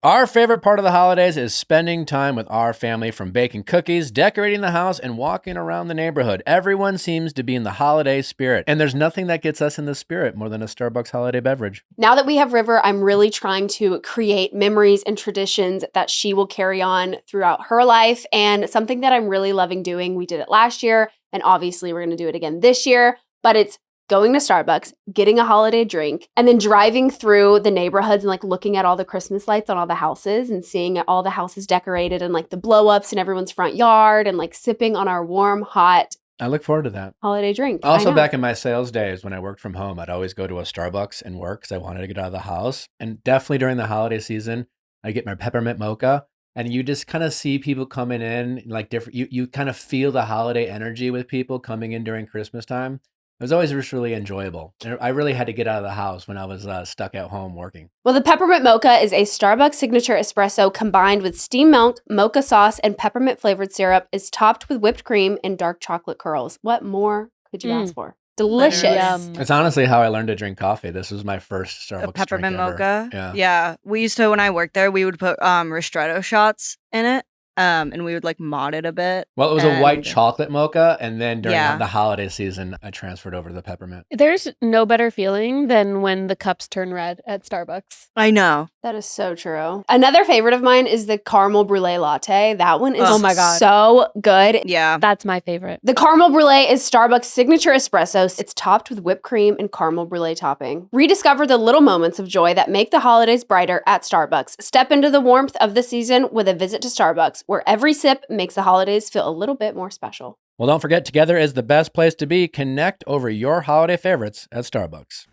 Our favorite part of the holidays is spending time with our family, from baking cookies, decorating the house, and walking around the neighborhood. Everyone seems to be in the holiday spirit, and there's nothing that gets us in the spirit more than a Starbucks holiday beverage. Now that we have River, I'm really trying to create memories and traditions that she will carry on throughout her life, and something that I'm really loving doing. We did it last year, and obviously we're going to do it again this year, but it's going to Starbucks, getting a holiday drink, and then driving through the neighborhoods and looking at all the Christmas lights on all the houses and seeing all the houses decorated and the blow ups in everyone's front yard and sipping on our warm, hot I look forward to that. holiday drink. Also, back in my sales days when I worked from home, I'd always go to a Starbucks and work because I wanted to get out of the house. And definitely during the holiday season, I get my peppermint mocha. And you just kind of see people coming in different. You kind of feel the holiday energy with people coming in during Christmas time. It was always just really enjoyable. I really had to get out of the house when I was stuck at home working. Well, the peppermint mocha is a Starbucks signature espresso combined with steamed milk, mocha sauce, and peppermint flavored syrup. Is topped with whipped cream and dark chocolate curls. What more could you ask for? Delicious. It's honestly how I learned to drink coffee. This was my first Starbucks peppermint drink ever. mocha. Yeah. We used to, when I worked there, we would put ristretto shots in it. And we would mod it a bit. Well, it was a white chocolate mocha, and then during the holiday season, I transferred over to the peppermint. There's no better feeling than when the cups turn red at Starbucks. I know. That is so true. Another favorite of mine is the caramel brulee latte. That one is so good. Yeah. That's my favorite. The caramel brulee is Starbucks' signature espresso. It's topped with whipped cream and caramel brulee topping. Rediscover the little moments of joy that make the holidays brighter at Starbucks. Step into the warmth of the season with a visit to Starbucks, where every sip makes the holidays feel a little bit more special. Well, don't forget, Together is the best place to be. Connect over your holiday favorites at Starbucks.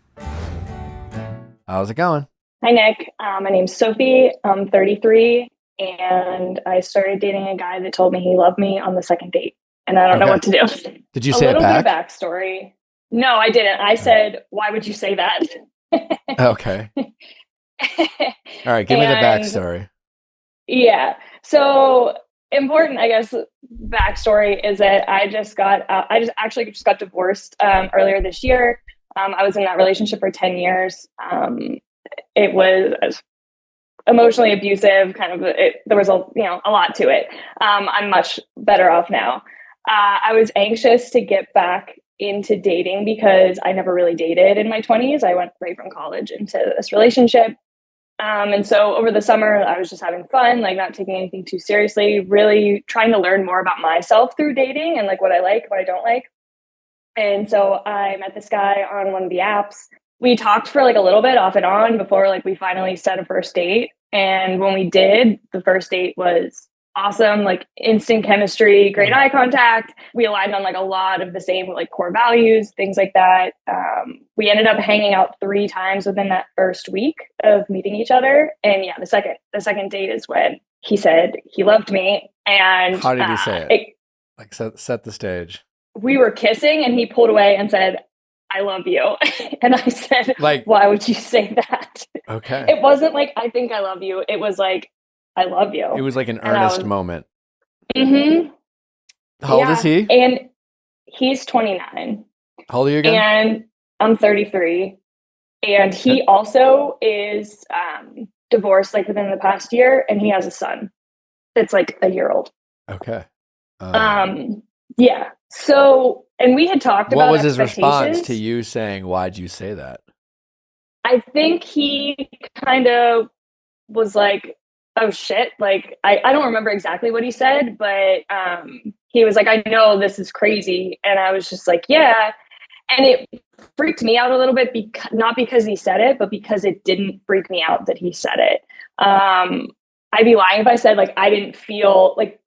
How's it going? Hi, Nick. My name's Sophie. I'm 33, and I started dating a guy that told me he loved me on the second date, and I don't know Okay. what to do. Did you A say it little bit of back? backstory. No, I didn't. I said, "Why would you say that?" Okay. All right. Give me the And backstory. yeah, so important, I guess. Backstory is that I just actually just got divorced earlier this year. I was in that relationship for 10 years. It was emotionally abusive, there was a lot to it. I'm much better off now. I was anxious to get back into dating because I never really dated in my 20s. I went right from college into this relationship. And so over the summer, I was just having fun, like not taking anything too seriously, really trying to learn more about myself through dating and like what I like, what I don't like. And so I met this guy on one of the apps. We talked for like a little bit off and on before like we finally set a first date. And when we did, the first date was awesome, like instant chemistry, great eye contact. We aligned on like a lot of the same like core values, things like that. We ended up hanging out 3 times within that first week of meeting each other. And yeah, the second date is when he said he loved me. And How did he say it? Like set the stage. We were kissing and he pulled away and said, "I love you." And I said, Like, "Why would you say that?" okay. It wasn't like, "I think I love you." It was like, "I love you." It was like an And earnest moment. Mm-hmm. How old is he? And he's 29. How old are you again? And I'm 33. And he also is divorced like within the past year, and he has a son that's like a year old. Okay. Yeah. So, and we had talked about what was his response expectations. to you saying, "Why'd you say that?" I think he kind of was like, "Oh shit." Like, I don't remember exactly what he said, but he was like, "I know this is crazy." And I was just like, "Yeah." And it freaked me out a little bit, not because he said it, but because it didn't freak me out that he said it. I'd be lying if I said like I didn't feel like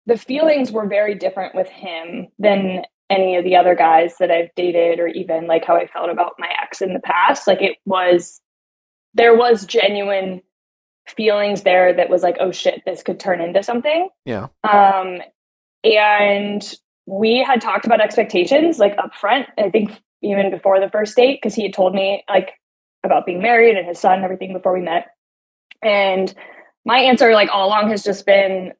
the feelings were very different with him than any of the other guys that I've dated, or even like how I felt about my ex in the past. Like there was genuine feelings there that was like, "Oh shit, this could turn into something." Yeah. And we had talked about expectations like up front, I think even before the first date, because he had told me like about being married and his son and everything before we met. And my answer like all along has just been,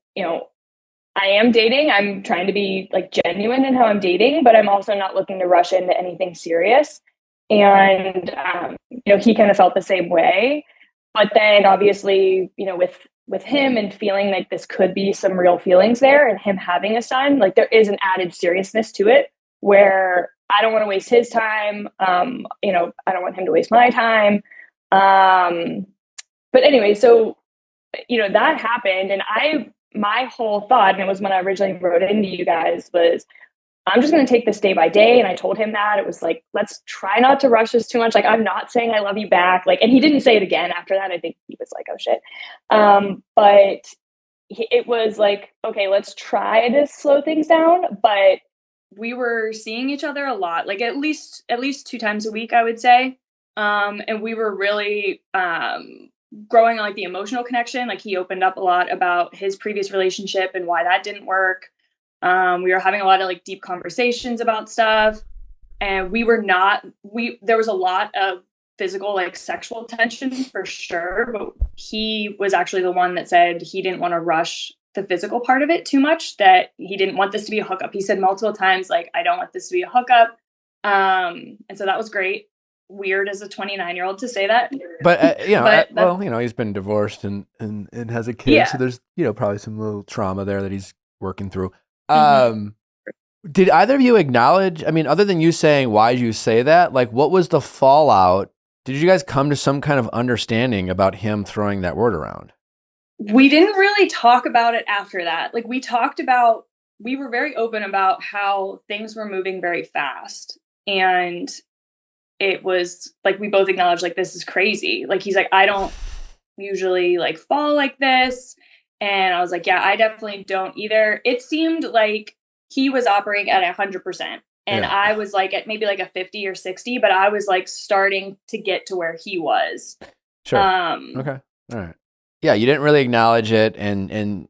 I am dating. I'm trying to be like genuine in how I'm dating, but I'm also not looking to rush into anything serious. And, he kind of felt the same way. But then obviously, with him and feeling like this could be some real feelings there, and him having a son, like there is an added seriousness to it where I don't want to waste his time. I don't want him to waste my time. But anyway, so, that happened, and my whole thought, and it was when I originally wrote into you guys, was I'm just going to take this day by day. And I told him that. It was like, let's try not to rush this too much. Like, I'm not saying I love you back. Like, and he didn't say it again after that. I think he was like, "Oh shit." But it was like, okay, let's try to slow things down. But we were seeing each other a lot, like at least 2 times a week, I would say. And we were really growing like the emotional connection. Like he opened up a lot about his previous relationship and why that didn't work. We were having a lot of like deep conversations about stuff, and there was a lot of physical, like sexual tension for sure, but he was actually the one that said he didn't want to rush the physical part of it too much, that he didn't want this to be a hookup. He said multiple times, like, "I don't want this to be a hookup." And so that was great. Weird as a 29-year-old to say that. But, he's been divorced and has a kid. Yeah. So there's, probably some little trauma there that he's working through. Mm-hmm. Did either of you acknowledge, other than you saying, "Why'd you say that?" Like, what was the fallout? Did you guys come to some kind of understanding about him throwing that word around? We didn't really talk about it after that. Like we were very open about how things were moving very fast. And it was like, we both acknowledged like, this is crazy. Like, he's like, "I don't usually like fall like this." And I was like, "Yeah, I definitely don't either." It seemed like he was operating at 100%. And Yeah. I was like at maybe like a 50 or 60, but I was like starting to get to where he was. Sure. Okay. All right. Yeah, you didn't really acknowledge it, and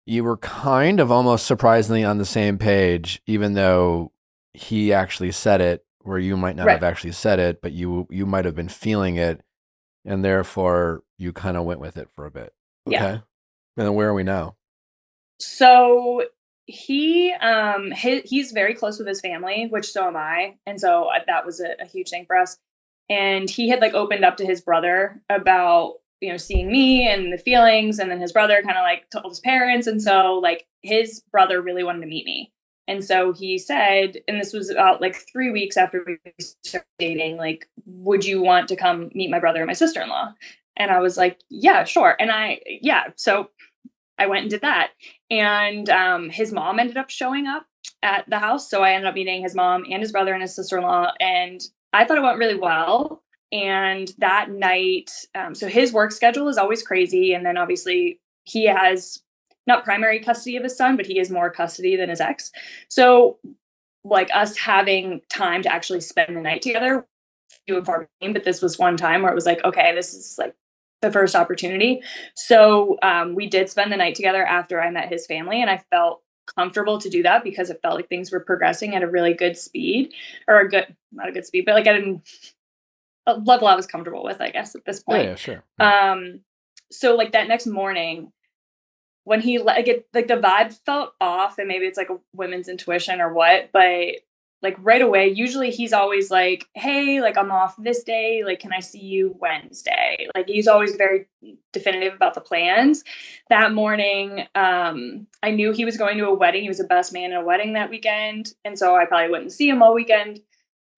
you were kind of almost surprisingly on the same page, even though he actually said it, where you might not Right. have actually said it, but you might have been feeling it, and therefore you kind of went with it for a bit. Okay. Yeah. And then where are we now? So he's very close with his family, which so am I. And so that was a huge thing for us. And he had like opened up to his brother about, seeing me and the feelings. And then his brother kind of like told his parents. And so like his brother really wanted to meet me. And so he said, and this was about like 3 weeks after we started dating, like, would you want to come meet my brother and my sister-in-law? And I was like, yeah, sure. And so I went and did that. And his mom ended up showing up at the house. So I ended up meeting his mom and his brother and his sister-in-law. And I thought it went really well. And that night, so his work schedule is always crazy. And then obviously he has not primary custody of his son, but he has more custody than his ex. So like us having time to actually spend the night together, few and far between, but this was one time where it was like, okay, this is like the first opportunity. So we did spend the night together after I met his family, and I felt comfortable to do that because it felt like things were progressing at a really good speed, or not a good speed, but like at a level I was comfortable with, I guess, at this point. Yeah, sure. So like that next morning, when he the vibe felt off, and maybe it's like a women's intuition or what, but like right away, usually he's always like, hey, like I'm off this day, like can I see you Wednesday? Like he's always very definitive about the plans. That morning, I knew he was going to a wedding. He was a best man at a wedding that weekend, and so I probably wouldn't see him all weekend.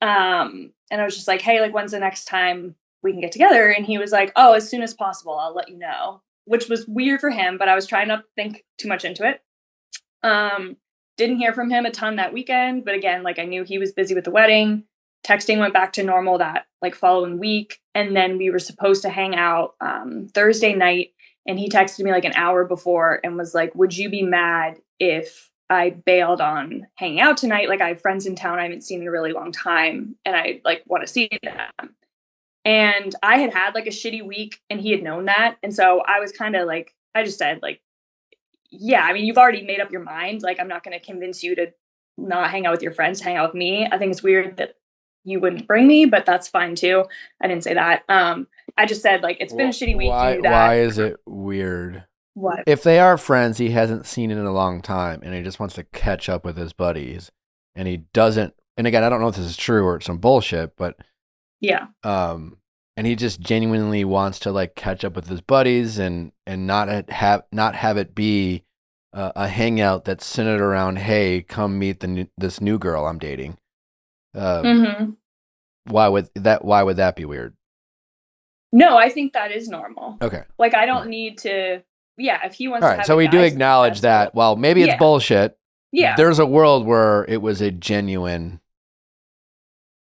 And I was just like, hey, like when's the next time we can get together? And he was like, oh, as soon as possible, I'll let you know, which was weird for him, but I was trying not to think too much into it. Didn't hear from him a ton that weekend, but again, like I knew he was busy with the wedding. Texting went back to normal that like following week. And then we were supposed to hang out Thursday night. And he texted me like an hour before and was like, would you be mad if I bailed on hanging out tonight? Like I have friends in town I haven't seen in a really long time, and I like want to see them. And I had like a shitty week, and he had known that. And so I was kind of like, I just said like, yeah, I mean, you've already made up your mind. Like, I'm not going to convince you to not hang out with your friends, hang out with me. I think it's weird that you wouldn't bring me, but that's fine too. I didn't say that. I just said like, it's been a shitty week. Why is it weird? What? If they are friends he hasn't seen in a long time, and he just wants to catch up with his buddies, and he doesn't, and again, I don't know if this is true or it's some bullshit, but yeah. And he just genuinely wants to like catch up with his buddies and not have it be a hangout that's centered around, hey, come meet this new girl I'm dating. Why would that be weird? No, I think that is normal. Okay. Like I don't need to. Yeah, if he wants All to right, have so we do acknowledge that. Cool. Well, maybe it's bullshit. Yeah. There's a world where it was a genuine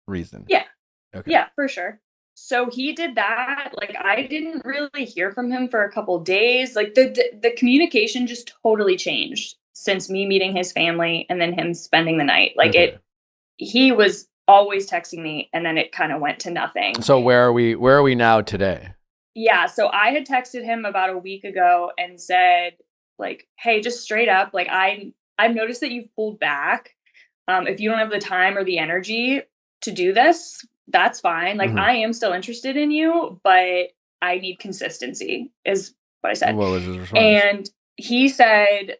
reason. Yeah. Okay. Yeah, for sure. So he did that. Like I didn't really hear from him for a couple of days. Like the communication just totally changed since me meeting his family and then him spending the night. Like he was always texting me, and then it kind of went to nothing. So where are we now today? Yeah, so I had texted him about a week ago and said like, hey, just straight up, like I've noticed that you've pulled back. If you don't have the time or the energy to do this, that's fine. Like I am still interested in you, but I need consistency is what I said. What was his response? And he said,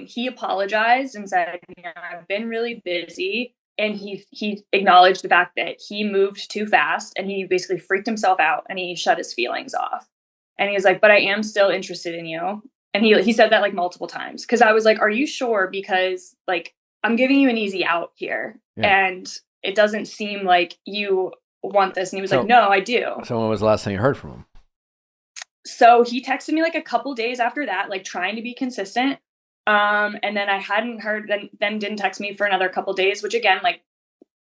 he apologized and said, I've been really busy. And he acknowledged the fact that he moved too fast, and he basically freaked himself out, and he shut his feelings off. And he was like, but I am still interested in you. And he said that like multiple times. Cause I was like, are you sure? Because like, I'm giving you an easy out here. Yeah. And it doesn't seem like you want this. And he was like, no, I do. So when was the last time you heard from him? So he texted me like a couple days after that, like trying to be consistent. And then I hadn't heard, then didn't text me for another couple days, which again, like,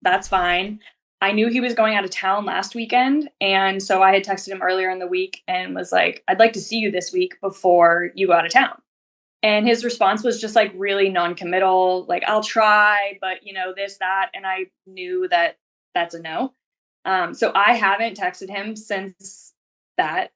that's fine. I knew he was going out of town last weekend. And so I had texted him earlier in the week and was like, I'd like to see you this week before you go out of town. And his response was just like really non-committal, like, I'll try, but this, that. And I knew that that's a no. So I haven't texted him since that.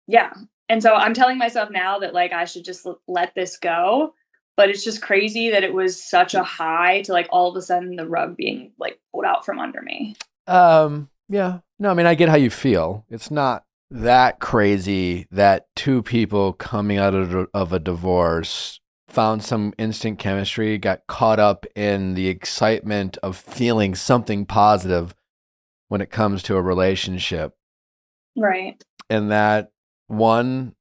Yeah. And so I'm telling myself now that like I should just let this go. But it's just crazy that it was such a high to like all of a sudden the rug being like pulled out from under me. Yeah. No, I mean, I get how you feel. It's not that crazy that two people coming out of a divorce found some instant chemistry, got caught up in the excitement of feeling something positive when it comes to a relationship. Right. And that one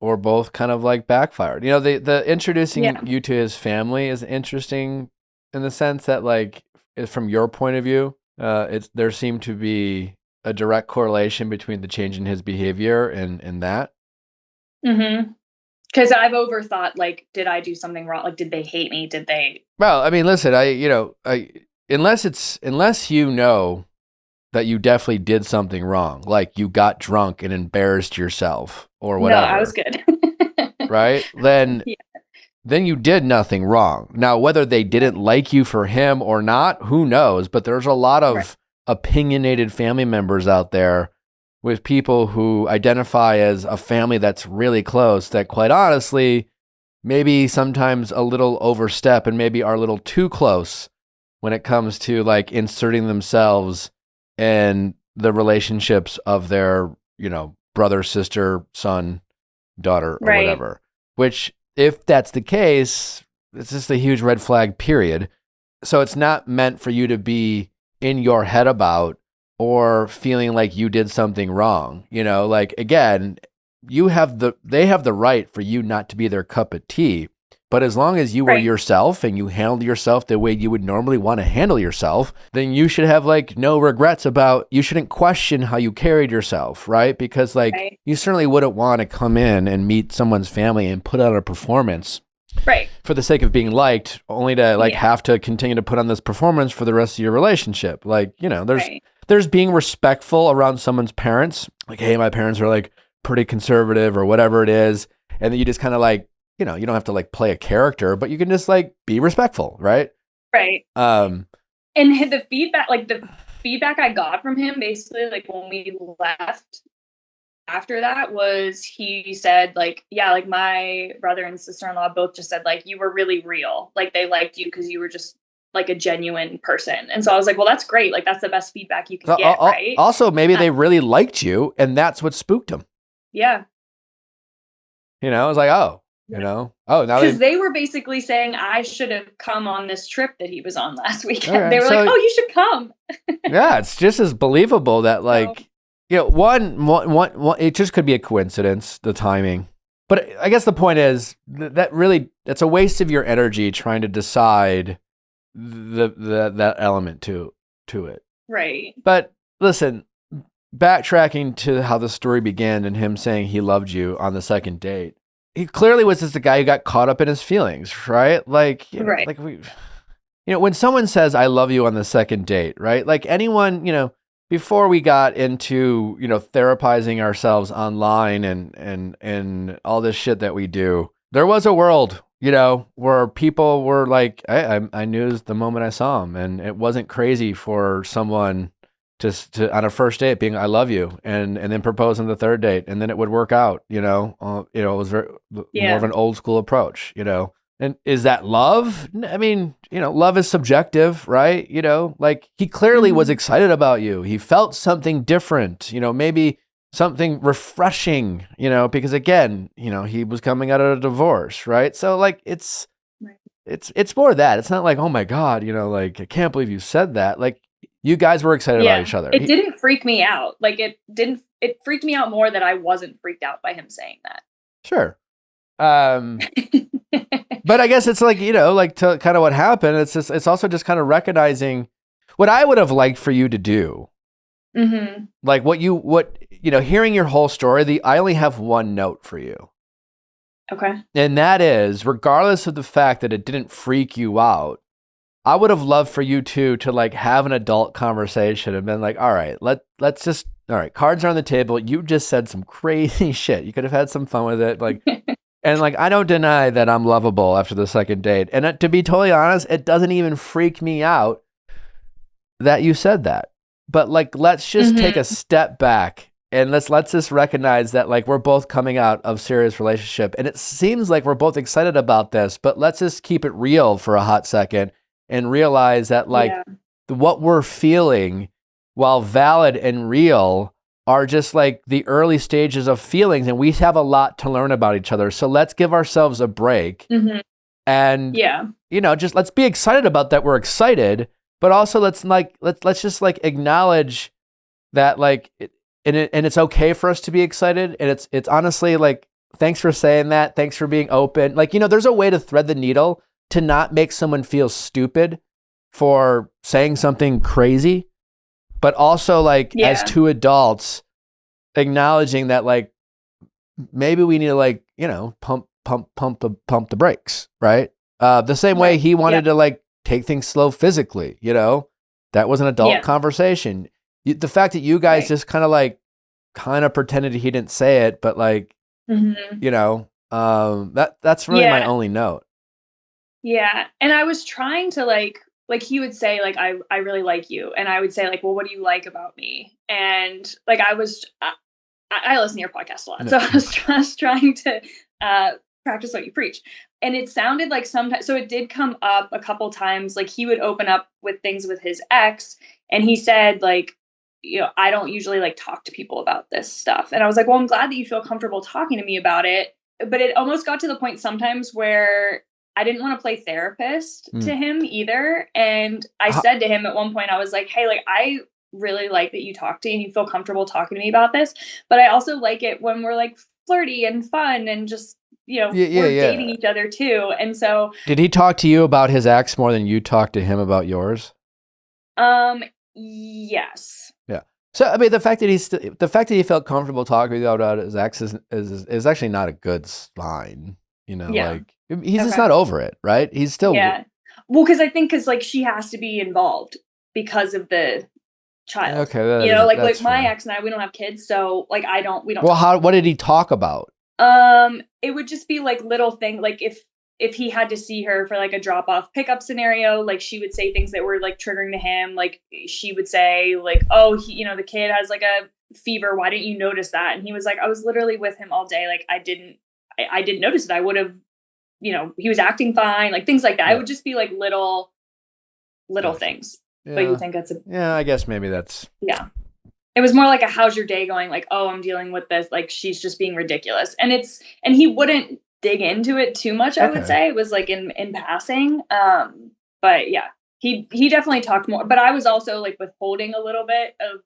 or both kind of like backfired. The introducing you to his family is interesting in the sense that like from your point of view, there seemed to be a direct correlation between the change in his behavior and that. Mm-hmm. Because I've overthought, like, did I do something wrong? Like, did they hate me? Did they? Well, I mean, listen, unless you know that you definitely did something wrong, like you got drunk and embarrassed yourself or whatever. No, I was good. Right? Then you did nothing wrong. Now, whether they didn't like you for him or not, who knows? But there's a lot of opinionated family members out there with people who identify as a family that's really close that quite honestly, maybe sometimes a little overstep and maybe are a little too close when it comes to like inserting themselves in the relationships of their, brother, sister, son, daughter, or whatever. Which, if that's the case, it's just a huge red flag, period. So it's not meant for you to be in your head about or feeling like you did something wrong. Like, again, they have the right for you not to be their cup of tea. But as long as you were yourself and you handled yourself the way you would normally want to handle yourself, then you should have like no regrets you shouldn't question how you carried yourself, right? Because you certainly wouldn't want to come in and meet someone's family and put on a performance for the sake of being liked, only to have to continue to put on this performance for the rest of your relationship. There's being respectful around someone's parents. Like, hey, my parents are like pretty conservative or whatever it is. And then you just kind of like, you don't have to like play a character, but you can just like be respectful, right? Right. And the feedback I got from him basically like when we left after that was he said like, yeah, like my brother and sister-in-law both just said like you were really real. Like they liked you because you were just like a genuine person. And so I was like, well, that's great. Like that's the best feedback you can get, right? Also, maybe they really liked you and that's what spooked them. Yeah. I was like, oh. Now because they were basically saying I should have come on this trip that he was on last weekend. Right, they were like, "Oh, you should come." Yeah, it's just as believable that like one it just could be a coincidence, the timing. But I guess the point is that's a waste of your energy trying to decide that element to it. Right. But listen, backtracking to how the story began and him saying he loved you on the second date. He clearly was just the guy who got caught up in his feelings, right? Like, when someone says, I love you on the second date, right? Like anyone, before we got into, therapizing ourselves online and all this shit that we do, there was a world, where people were like, I knew it the moment I saw him, and it wasn't crazy for someone to on a first date being I love you and then propose on the third date and then it would work out, it was more of an old school approach, and is that love? I mean, love is subjective, right? Like he clearly was excited about you. He felt something different, maybe something refreshing, because again, he was coming out of a divorce, right? So like it's more that it's not like, oh my God, like I can't believe you said that. Like you guys were excited about each other. It didn't freak me out. Like it freaked me out more that I wasn't freaked out by him saying that. Sure. But I guess it's like, like to kind of what happened. It's also just kind of recognizing what I would have liked for you to do. Mm-hmm. Like hearing your whole story, I only have one note for you. Okay. And that is, regardless of the fact that it didn't freak you out, I would have loved for you two to like have an adult conversation and been like, all right, let's just, all right, cards are on the table. You just said some crazy shit. You could have had some fun with it. Like, And like, I don't deny that I'm lovable after the second date. And to be totally honest, it doesn't even freak me out that you said that. But like, let's just take a step back and let's just recognize that like we're both coming out of serious relationship. And it seems like we're both excited about this, but let's just keep it real for a hot second and realize that like what we're feeling, while valid and real, are just like the early stages of feelings, and we have a lot to learn about each other. So let's give ourselves a break and, you know, just let's be excited about that. We're excited, but also let's just like acknowledge that like, and it's okay for us to be excited. And it's honestly like, thanks for saying that. Thanks for being open. Like, you know, there's a way to thread the needle to not make someone feel stupid for saying something crazy, but also like as two adults acknowledging that like maybe we need to like, you know, pump the brakes, right? The same way he wanted to like take things slow physically, you know, that was an adult conversation. The fact that you guys just kind of pretended he didn't say it, but like, you know, that's really my only note. Yeah. And I was trying to like he would say like, I really like you. And I would say like, well, what do you like about me? And like, I listen to your podcast a lot. So I was just trying to practice what you preach. And it sounded like sometimes, so it did come up a couple times, like he would open up with things with his ex. And he said like, you know, I don't usually like talk to people about this stuff. And I was like, well, I'm glad that you feel comfortable talking to me about it. But it almost got to the point sometimes where I didn't want to play therapist to him either. And I said to him at one point, I was like, hey, like, I really like that you talk to me and you feel comfortable talking to me about this. But I also like it when we're like flirty and fun and just, you know, we're dating each other too. And so. Did he talk to you about his ex more than you talked to him about yours? Yes. Yeah. So I mean, the fact that he felt comfortable talking about his ex is actually not a good sign. You know, like he's just not over it, right? He's still Well, because like she has to be involved because of the child. Okay, you know, like my ex and I, we don't have kids, so like we don't. Well, what did he talk about? It would just be like little thing, like if he had to see her for like a drop off pickup scenario, like she would say things that were like triggering to him. Like she would say like, oh, you know, the kid has like a fever. Why didn't you notice that? And he was like, I was literally with him all day. Like I didn't notice it. I would have, you know, he was acting fine, like things like that. It would just be like little things. But you think that's I guess maybe that's it was more like a how's your day going? Like, oh, I'm dealing with this. Like she's just being ridiculous. And he wouldn't dig into it too much, I would say. It was like in passing. But yeah, he definitely talked more. But I was also like withholding a little bit of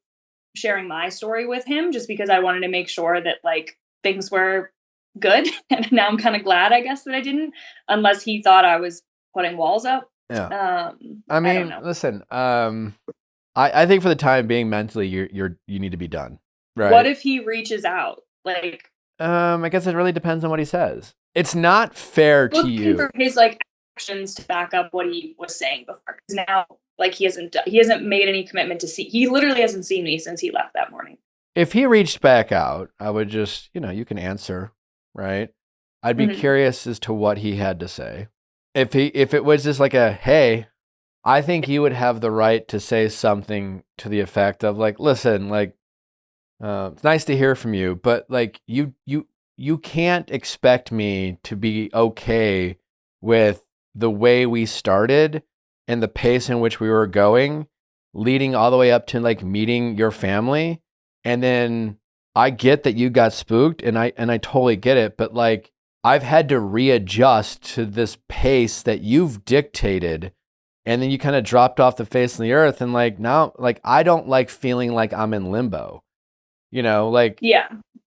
sharing my story with him just because I wanted to make sure that like things were good. And now I'm kind of glad, I guess, that I didn't, unless he thought I was putting walls up. I mean, listen, I think for the time being, mentally, you need to be done. Right? What if he reaches out? Like, I guess it really depends on what he says. It's not fair to you. For his like actions to back up what he was saying before. Because now, like, he hasn't made any commitment to see. He literally hasn't seen me since he left that morning. If he reached back out, I would just, you know, you can answer, right? I'd be curious as to what he had to say. If it was just like a, hey, I think you would have the right to say something to the effect of like, listen, like, it's nice to hear from you, but like you can't expect me to be okay with the way we started and the pace in which we were going, leading all the way up to like meeting your family. And then I get that you got spooked and I totally get it, but like I've had to readjust to this pace that you've dictated. And then you kind of dropped off the face of the earth. And like now, like I don't like feeling like I'm in limbo. You know, like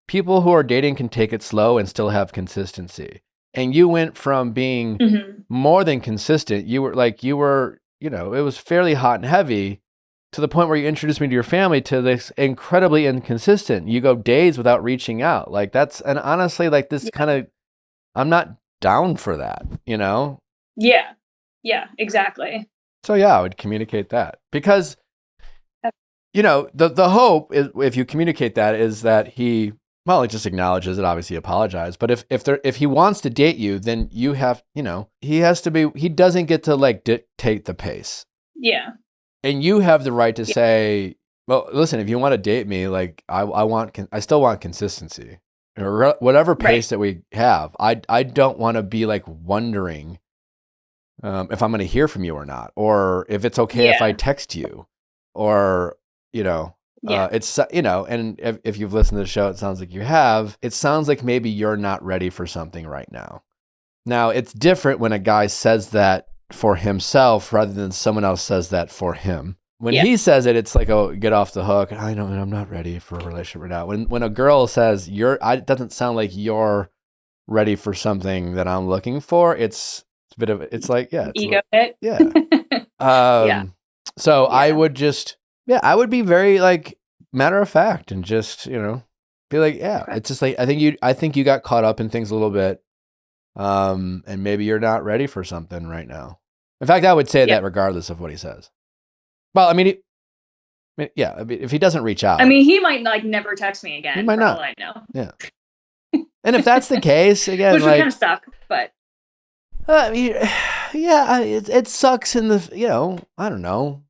people who are dating can take it slow and still have consistency. And you went from being more than consistent. You were, you know, it was fairly hot and heavy to the point where you introduced me to your family to this incredibly inconsistent. You go days without reaching out. Like and honestly, like this kind of, I'm not down for that, you know? Yeah. Yeah, exactly. So yeah, I would communicate that because, you know, the hope is if you communicate that is that he Well, he just acknowledges it, obviously apologize. But if he wants to date you, then you have, he doesn't get to like dictate the pace. Yeah. And you have the right to say, well, listen, if you want to date me, like I still want consistency or whatever pace that we have. I don't want to be like wondering if I'm going to hear from you or not, or if it's okay if I text you, or, it's, and if you've listened to the show, it sounds like you have. It sounds like maybe you're not ready for something right now. Now, it's different when a guy says that for himself rather than someone else says that for him. When he says it, it's like, oh, get off the hook. I'm not ready for a relationship right now. When a girl says it doesn't sound like you're ready for something that I'm looking for. It's a bit of, it's like, it's ego hit. Yeah. So I would just, I would be very like matter of fact and just, be like, it's just like, I think you got caught up in things a little bit. And maybe you're not ready for something right now. In fact, I would say that regardless of what he says. Well, I mean, if he doesn't reach out, he might like never text me again. He might not. All I know. Yeah. And if that's the case, again, which would kind of suck, but it sucks in the, I don't know.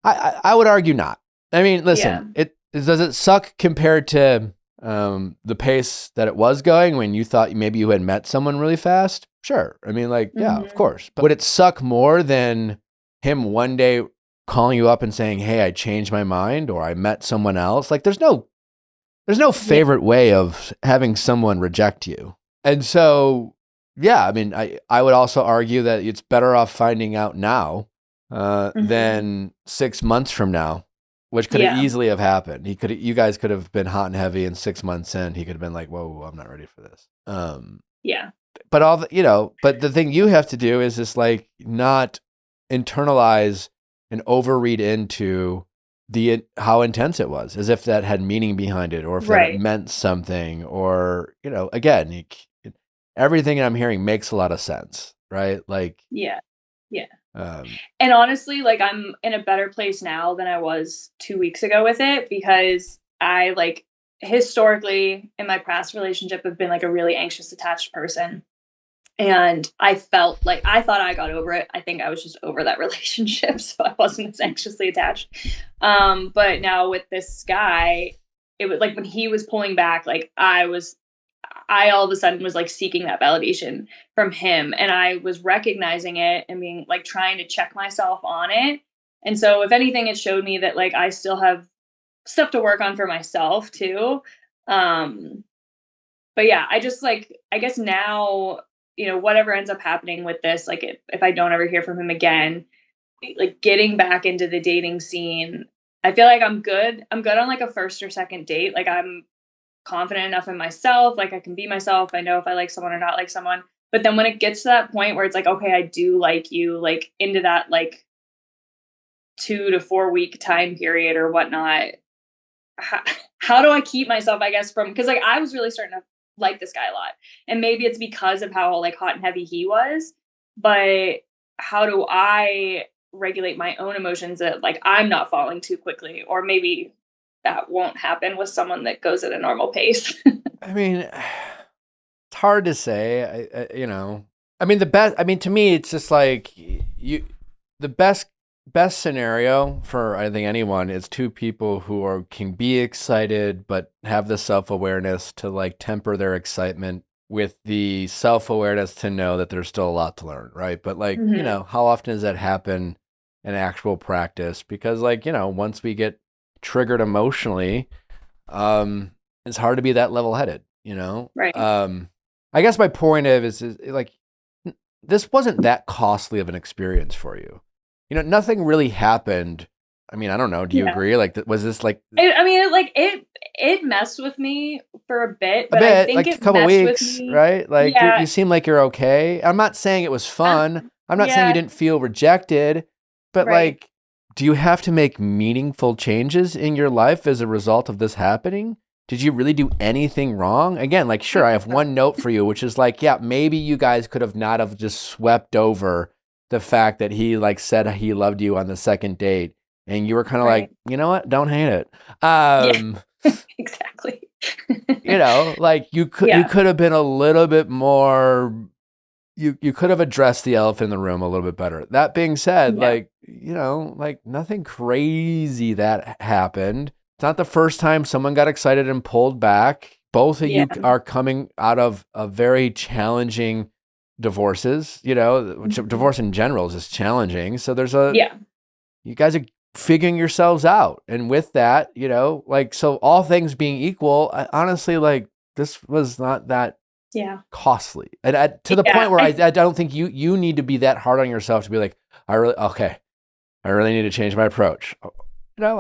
I would argue not. I mean, listen, does it suck compared to the pace that it was going when you thought maybe you had met someone really fast? Sure. I mean, like, of course. But would it suck more than him one day calling you up and saying, hey, I changed my mind, or I met someone else? Like, there's no favorite way of having someone reject you. And so, I mean, I would also argue that it's better off finding out now than 6 months from now, which could have easily have happened. You guys could have been hot and heavy, and 6 months in, he could have been like, whoa, I'm not ready for this. But but the thing you have to do is just like not internalize and overread into how intense it was, as if that had meaning behind it, or if that it meant something, or, again, everything I'm hearing makes a lot of sense, right? Like, and honestly, like, I'm in a better place now than I was 2 weeks ago with it, because I, like, historically in my past relationship have been like a really anxious attached person. And I felt like, I thought I got over it. I think I was just over that relationship, so I wasn't as anxiously attached. But now with this guy, it was like when he was pulling back, like I all of a sudden was like seeking that validation from him. And I was recognizing it and being like trying to check myself on it. And so if anything, it showed me that like I still have stuff to work on for myself too. But yeah, I just like, I guess now, whatever ends up happening with this, like if I don't ever hear from him again, like getting back into the dating scene, I feel like I'm good. I'm good on like a first or second date. Like I'm confident enough in myself. Like I can be myself. I know if I like someone or not like someone. But then when it gets to that point where it's like, okay, I do like you, like into that like 2 to 4 week time period or whatnot, how do I keep myself, I guess, from, because like I was really starting to like this guy a lot, and maybe it's because of how like hot and heavy he was, but how do I regulate my own emotions that like I'm not falling too quickly, or maybe that won't happen with someone that goes at a normal pace? I mean, it's hard to say. I mean, to me, it's just like the best scenario for, I think, anyone is two people who can be excited but have the self-awareness to like temper their excitement with the self-awareness to know that there's still a lot to learn, right? But like, how often does that happen in actual practice? Because like, once we get triggered emotionally, it's hard to be that level-headed, Right. I guess my point is like, this wasn't that costly of an experience for you. Nothing really happened. I mean, I don't know. Do you agree? Like, was this like? It messed with me for a bit, but I think like it a couple messed weeks, with me. right? Like, you seem like you're okay. I'm not saying it was fun. I'm not saying you didn't feel rejected, but like, do you have to make meaningful changes in your life as a result of this happening? Did you really do anything wrong? Again, like, sure, I have one note for you, which is like, maybe you guys could have not have just swept over the fact that he like said he loved you on the second date, and you were kind of like, you know what? Don't hate it. Exactly. Like you could have been a little bit more, you could have addressed the elephant in the room a little bit better. That being said, like nothing crazy that happened. It's not the first time someone got excited and pulled back. Both of you are coming out of a very challenging divorces, which divorce in general is just challenging. So there's you guys are figuring yourselves out. And with that, so all things being equal, honestly, like this was not that costly. And to the point where I don't think you need to be that hard on yourself to be like, I really need to change my approach. I don't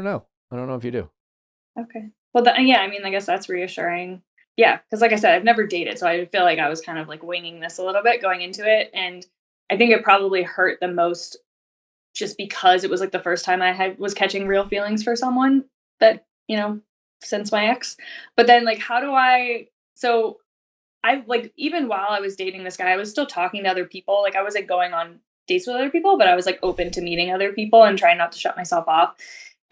know. I don't know if you do. Okay. Well, I mean, I guess that's reassuring. Yeah. Cause like I said, I've never dated. So I feel like I was kind of like winging this a little bit going into it. And I think it probably hurt the most just because it was like the first time I was catching real feelings for someone that, since my ex. But then like, so I like, even while I was dating this guy, I was still talking to other people. Like I wasn't going on dates with other people, but I was like open to meeting other people and trying not to shut myself off.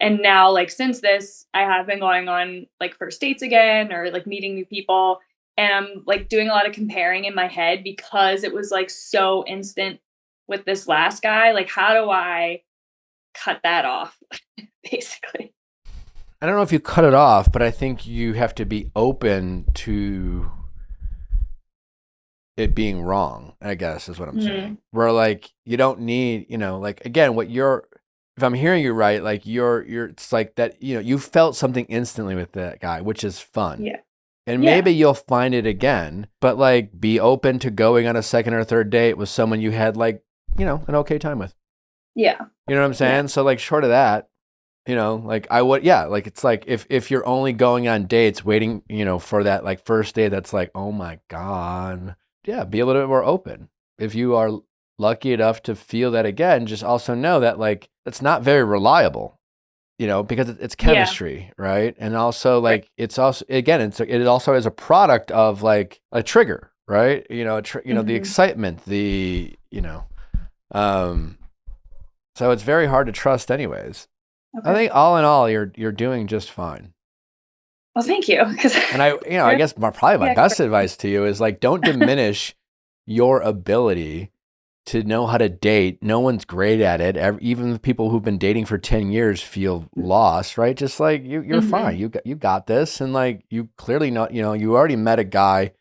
And now, like, since this, I have been going on like first dates again or like meeting new people. And I'm like doing a lot of comparing in my head because it was like so instant with this last guy. Like, how do I cut that off, basically? I don't know if you cut it off, but I think you have to be open to it being wrong, I guess is what I'm saying. Where like, you don't need, like, again, if I'm hearing you right, like it's like that, you felt something instantly with that guy, which is fun. Yeah. And maybe you'll find it again, but like be open to going on a second or third date with someone you had like, an okay time with. Yeah. You know what I'm saying? Yeah. So like short of that, like I would, like it's like if you're only going on dates waiting, for that like first date that's like, oh my God. Yeah, be a little bit more open. If you are lucky enough to feel that again, just also know that like it's not very reliable, because it's chemistry, right? And also like it's also again it also is a product of like a trigger, right? The excitement, so it's very hard to trust anyways. Okay. I think all in all you're doing just fine. Well, thank you. And I guess probably my best advice to you is like, don't diminish your ability to know how to date. No one's great at it. Even the people who've been dating for 10 years feel lost, right? Just like you're fine. You got this. And like, you clearly know, you already met a guy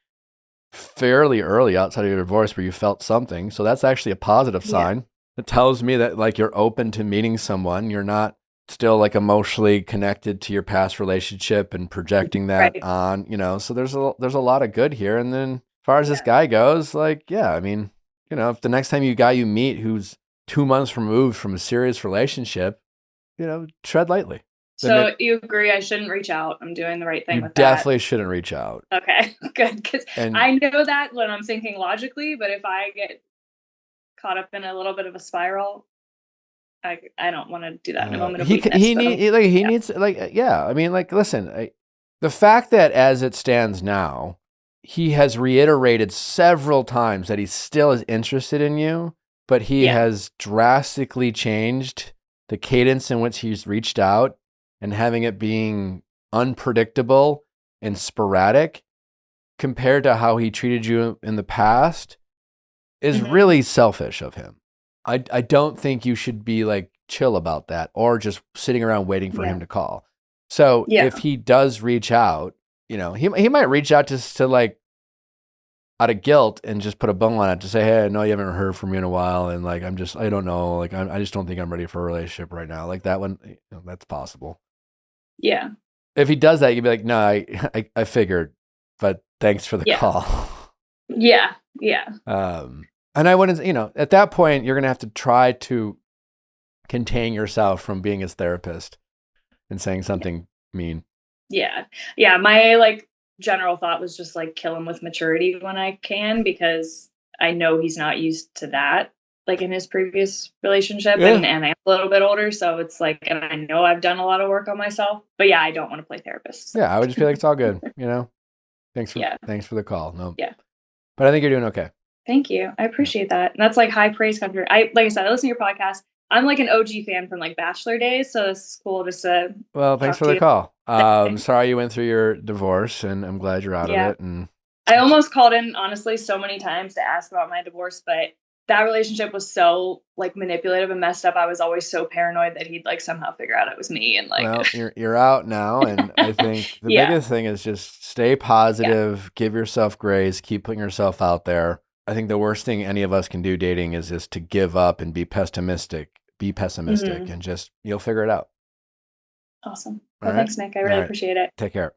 fairly early outside of your divorce where you felt something. So that's actually a positive sign. It tells me that like you're open to meeting someone. You're not still like emotionally connected to your past relationship and projecting that on, so there's a lot of good here. And then as far as this guy goes, like, I mean, if the next time you meet who's 2 months removed from a serious relationship, tread lightly. So you agree I shouldn't reach out. I'm doing the right thing with that. You definitely shouldn't reach out. Okay, good. Because I know that when I'm thinking logically, but if I get caught up in a little bit of a spiral, I don't want to do that in a moment of weakness. He needs I mean, like, listen, the fact that as it stands now, he has reiterated several times that he still is interested in you, but he has drastically changed the cadence in which he's reached out and having it being unpredictable and sporadic compared to how he treated you in the past is really selfish of him. I don't think you should be like chill about that or just sitting around waiting for him to call. So if he does reach out, he might reach out just to like out of guilt and just put a bow on it to say, hey, I know you haven't heard from me in a while. And like, I don't know. Like, I just don't think I'm ready for a relationship right now. Like that one, that's possible. Yeah. If he does that, you'd be like, no, I figured, but thanks for the call. Yeah. Yeah. And I wouldn't, at that point, you're going to have to try to contain yourself from being his therapist and saying something mean. Yeah. Yeah. My like general thought was just like kill him with maturity when I can, because I know he's not used to that, like in his previous relationship and I'm a little bit older. So it's like, and I know I've done a lot of work on myself, but I don't want to play therapist. Yeah. I would just be like, it's all good. Thanks for the call. No. Yeah. But I think you're doing okay. Thank you. I appreciate that. And that's like high praise country. Like I said, I listen to your podcast. I'm like an OG fan from like Bachelor days, so this is cool just to Well, thanks talk for to the you. call. Sorry you went through your divorce, and I'm glad you're out of Yeah. it. And I almost called in honestly so many times to ask about my divorce, but that relationship was so like manipulative and messed up. I was always so paranoid that he'd like somehow figure out it was me and like well, you're out now, and I think the Yeah. biggest thing is just stay positive, give yourself grace, keep putting yourself out there. I think the worst thing any of us can do dating is just to give up and be pessimistic. Be pessimistic, and just you'll figure it out. Awesome. All Well, right? thanks, Nick. I really All right. appreciate it. Take care.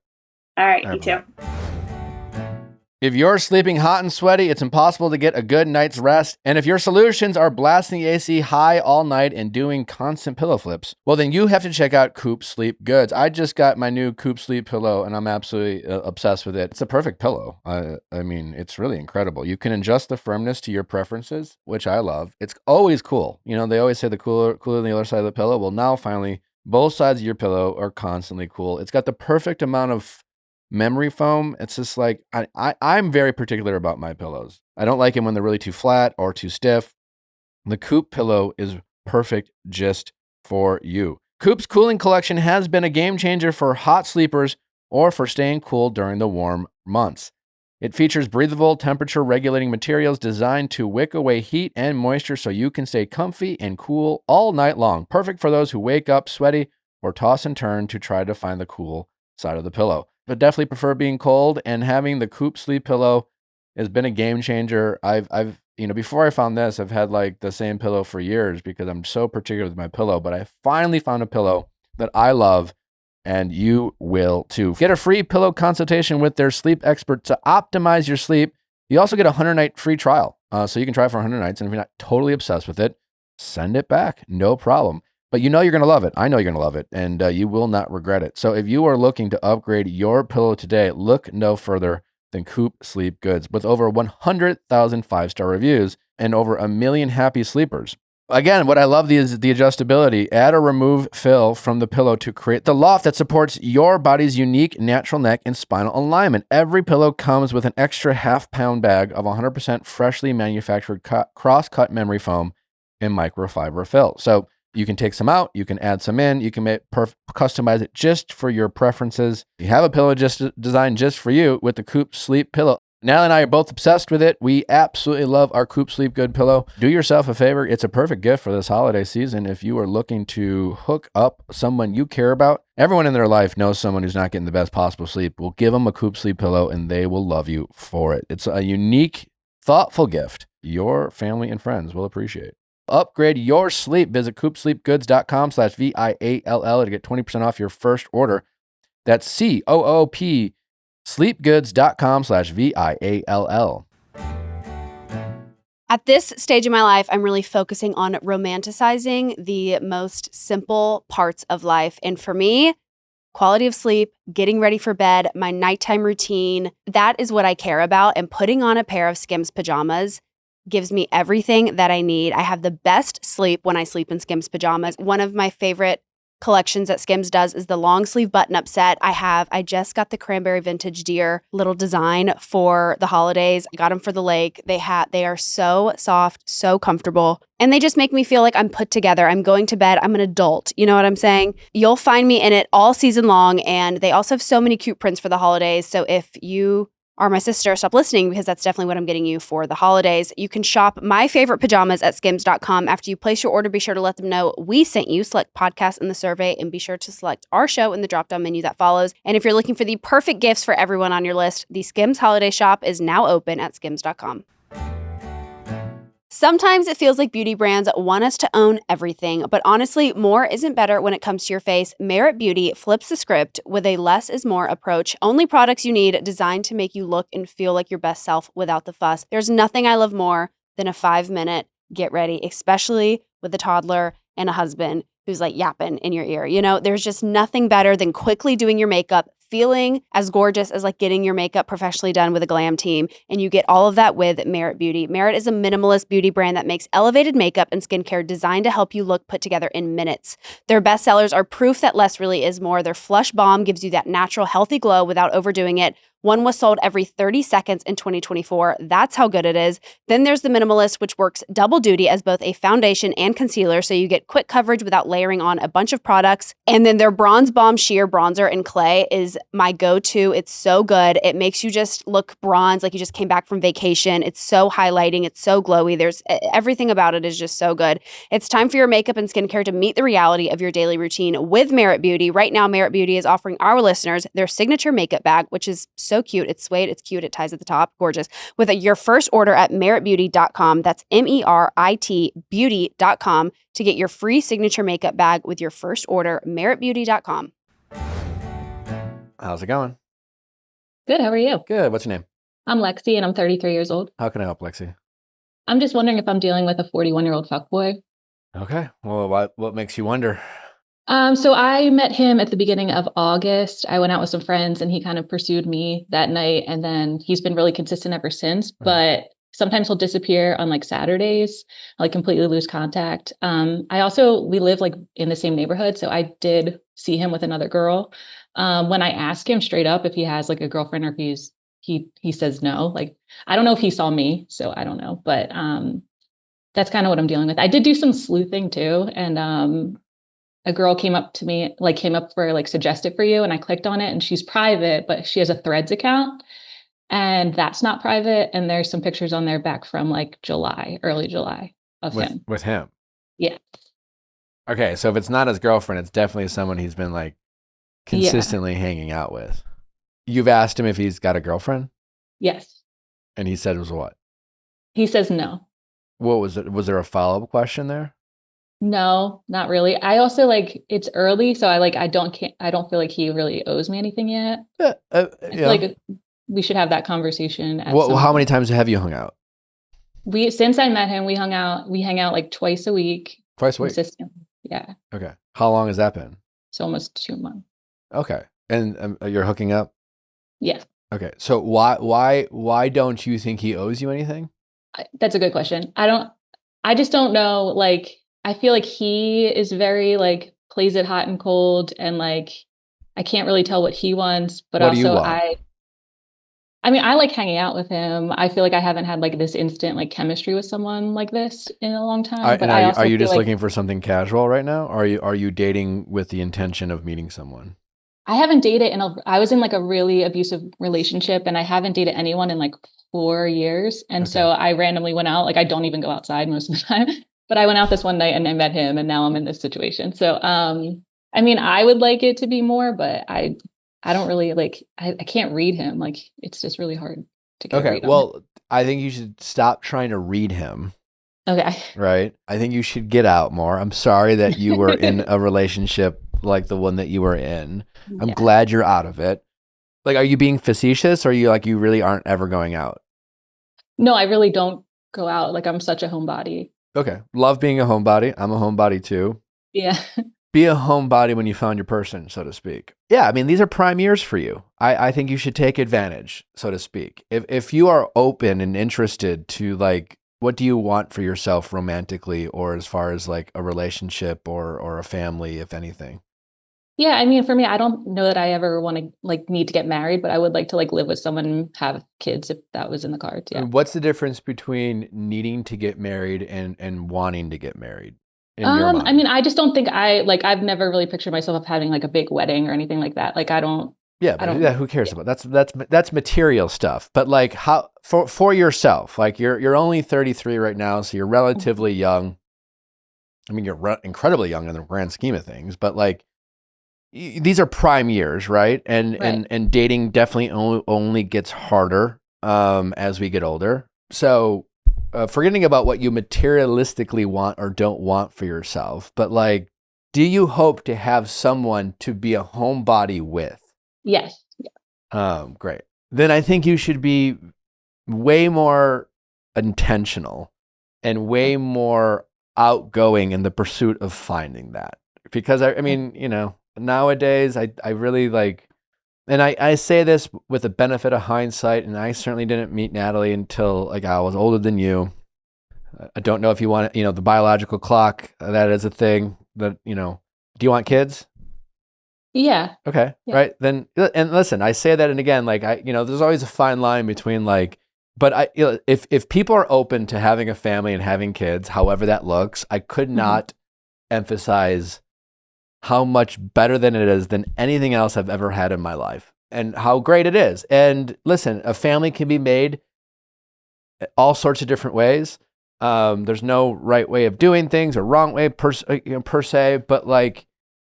All right, All you right, too. bye-bye. If you're sleeping hot and sweaty, it's impossible to get a good night's rest. And if your solutions are blasting the AC high all night and doing constant pillow flips, well, then you have to check out Coop Sleep Goods. I just got my new Coop Sleep pillow, and I'm absolutely obsessed with it. It's a perfect pillow. I mean, it's really incredible. You can adjust the firmness to your preferences, which I love. It's always cool. You know, they always say the cooler than the other side of the pillow. Well, now finally, both sides of your pillow are constantly cool. It's got the perfect amount of memory foam. It's just like, I'm very particular about my pillows. I don't like them when they're really too flat or too stiff. The Coop pillow is perfect just for you. Coop's cooling collection has been a game changer for hot sleepers or for staying cool during the warm months. It features breathable, temperature regulating materials designed to wick away heat and moisture so you can stay comfy and cool all night long. Perfect for those who wake up sweaty or toss and turn to try to find the cool side of the pillow. But definitely prefer being cold, and having the Coop Sleep pillow has been a game changer. I've before I found this, I've had like the same pillow for years because I'm so particular with my pillow, but I finally found a pillow that I love, and you will too. Get a free pillow consultation with their sleep expert to optimize your sleep. You also get a 100-night free trial. So you can try it for 100 nights, and if you're not totally obsessed with it, send it back. No problem. But you know you're going to love it. I know you're going to love it, and you will not regret it. So if you are looking to upgrade your pillow today, look no further than Coop Sleep Goods. With over 100,000 5-star reviews and over 1 million happy sleepers. Again, what I love is the adjustability. Add or remove fill from the pillow to create the loft that supports your body's unique natural neck and spinal alignment. Every pillow comes with an extra half-pound bag of 100% freshly manufactured cross-cut memory foam and microfiber fill. So you can take some out, you can add some in, you can customize it just for your preferences. You have a pillow just designed just for you with the Coop Sleep pillow. Natalie and I are both obsessed with it. We absolutely love our Coop Sleep Good pillow. Do yourself a favor. It's a perfect gift for this holiday season if you are looking to hook up someone you care about. Everyone in their life knows someone who's not getting the best possible sleep. We'll give them a Coop Sleep pillow, and they will love you for it. It's a unique, thoughtful gift your family and friends will appreciate. Upgrade your sleep. Visit coopsleepgoods.com/VIALL to get 20% off your first order. That's COOP sleepgoods.com/VIALL. At this stage in my life, I'm really focusing on romanticizing the most simple parts of life. And for me, quality of sleep, getting ready for bed, my nighttime routine, that is what I care about. And putting on a pair of Skims pajamas gives me everything that I need. I have the best sleep when I sleep in Skims pajamas. One of my favorite collections that Skims does is the long sleeve button-up set. I just got the cranberry vintage deer little design for the holidays. I got them for the lake. They are so soft, so comfortable, and they just make me feel like I'm put together. I'm going to bed. I'm an adult. You know what I'm saying? You'll find me in it all season long, and they also have so many cute prints for the holidays. So if you are my sister, stop listening, because that's definitely what I'm getting you for the holidays. You can shop my favorite pajamas at skims.com. After you place your order, be sure to let them know we sent you. Select podcast in the survey, and be sure to select our show in the drop-down menu that follows. And if you're looking for the perfect gifts for everyone on your list, the Skims holiday shop is now open at skims.com. Sometimes it feels like beauty brands want us to own everything, but honestly, more isn't better when it comes to your face. Merit Beauty flips the script with a less is more approach. Only products you need, designed to make you look and feel like your best self without the fuss. There's nothing I love more than a 5-minute get ready, especially with a toddler and a husband who's like yapping in your ear. You know, there's just nothing better than quickly doing your makeup, feeling as gorgeous as like getting your makeup professionally done with a glam team. And you get all of that with Merit Beauty. Merit is a minimalist beauty brand that makes elevated makeup and skincare designed to help you look put together in minutes. Their bestsellers are proof that less really is more. Their Flush Balm gives you that natural, healthy glow without overdoing it, One was sold every 30 seconds in 2024. That's how good it is. Then there's the Minimalist, which works double duty as both a foundation and concealer, so you get quick coverage without layering on a bunch of products. And then their Bronze Bomb Sheer Bronzer in Clay is my go-to. It's so good. It makes you just look bronze, like you just came back from vacation. It's so highlighting. It's so glowy. There's everything about it is just so good. It's time for your makeup and skincare to meet the reality of your daily routine with Merit Beauty. Right now, Merit Beauty is offering our listeners their signature makeup bag, which is so cute. It's suede. It's cute. It ties at the top. Gorgeous. With your first order at meritbeauty.com. That's MERIT beauty.com to get your free signature makeup bag with your first order. meritbeauty.com. How's it going? Good. How are you? Good. What's your name? I'm Lexi and I'm 33 years old. How can I help, Lexi? I'm just wondering if I'm dealing with a 41-year-old fuckboy. Okay. Well, what makes you wonder? So I met him at the beginning of August. I went out with some friends and he kind of pursued me that night. And then he's been really consistent ever since. But sometimes he'll disappear on like Saturdays, like completely lose contact. We live like in the same neighborhood. So I did see him with another girl. When I ask him straight up if he has like a girlfriend or if he says no. Like, I don't know if he saw me, so I don't know. But that's kind of what I'm dealing with. I did do some sleuthing too. And a girl came up for suggest it for you. And I clicked on it and she's private, but she has a Threads account and that's not private. And there's some pictures on there back from like early July of him. With him? Yeah. Okay. So if it's not his girlfriend, it's definitely someone he's been like consistently hanging out with. You've asked him if he's got a girlfriend? Yes. And he said it was what? He says no. What was it? Was there a follow-up question there? No, not really. I also it's early, so I don't feel like he really owes me anything yet. I feel like we should have that conversation. How many times have you hung out? Since I met him, we hang out like twice a week. Twice a week? Consistently. Yeah. Okay. How long has that been? It's almost 2 months. Okay. And you're hooking up? Yeah. Okay. So why don't you think he owes you anything? That's a good question. I just don't know. I feel like he is very plays it hot and cold and I can't really tell what he wants, but what do you also want? I like hanging out with him. I feel like I haven't had this instant chemistry with someone like this in a long time. Are you just looking for something casual right now? Or are you dating with the intention of meeting someone? I haven't dated I was in a really abusive relationship and I haven't dated anyone in 4 years. And so I randomly went out, I don't even go outside most of the time, but I went out this one night and I met him and now I'm in this situation. So, I would like it to be more, but I don't really I can't read him. It's just really hard to get. Okay. Well, I think you should stop trying to read him. Okay. Right. I think you should get out more. I'm sorry that you were in a relationship like the one that you were in. I'm glad you're out of it. Are you being facetious or are you you really aren't ever going out? No, I really don't go out. I'm such a homebody. Okay. Love being a homebody. I'm a homebody too. Yeah. Be a homebody when you found your person, so to speak. Yeah, these are prime years for you. I think you should take advantage, so to speak. If you are open and interested to what do you want for yourself romantically or as far as a relationship or a family, if anything? Yeah, for me, I don't know that I ever want to need to get married, but I would like to live with someone and have kids if that was in the cards. Yeah. What's the difference between needing to get married and wanting to get married? In your mind? I just don't think I've never really pictured myself of having a big wedding or anything like that. I don't. Yeah, but who cares about that's material stuff. But how for yourself, you're only 33 right now, so you're relatively young. You're incredibly young in the grand scheme of things, but these are prime years, right? And dating definitely only gets harder as we get older. So forgetting about what you materialistically want or don't want for yourself, but do you hope to have someone to be a homebody with? Yes. Great. Then I think you should be way more intentional and way more outgoing in the pursuit of finding that. Because nowadays I really and I say this with the benefit of hindsight, and I certainly didn't meet Natalie until I was older than you. I don't know if you want the biological clock, that is a thing that, do you want kids? Yeah. Okay. Yeah. Right. Then, and listen, I say that, and again, like there's always a fine line between like, but if people are open to having a family and having kids, however that looks, I could not emphasize how much better than it is than anything else I've ever had in my life, and how great it is. And listen, a family can be made all sorts of different ways. There's no right way of doing things or wrong way per se, but like,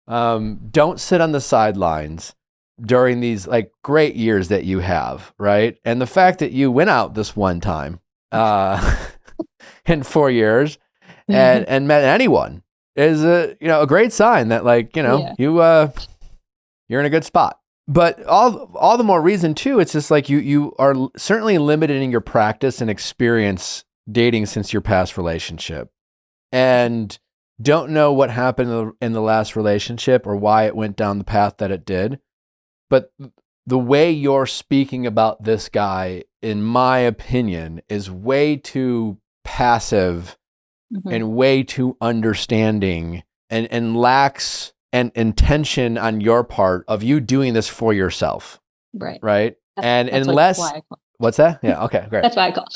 don't sit on the sidelines during these like great years that you have, right? And the fact that you went out this one time in 4 years and met anyone is a great sign that like you're in a good spot. But all the more reason too, it's just like you are certainly limited in your practice and experience dating since your past relationship, and don't know what happened in the last relationship or why it went down the path that it did. But the way you're speaking about this guy, in my opinion, is way too passive and way too understanding, and lacks an intention on your part of you doing this for yourself. Right. Right. And that's unless, like why I call. What's that? Yeah. Okay, great. That's why I call.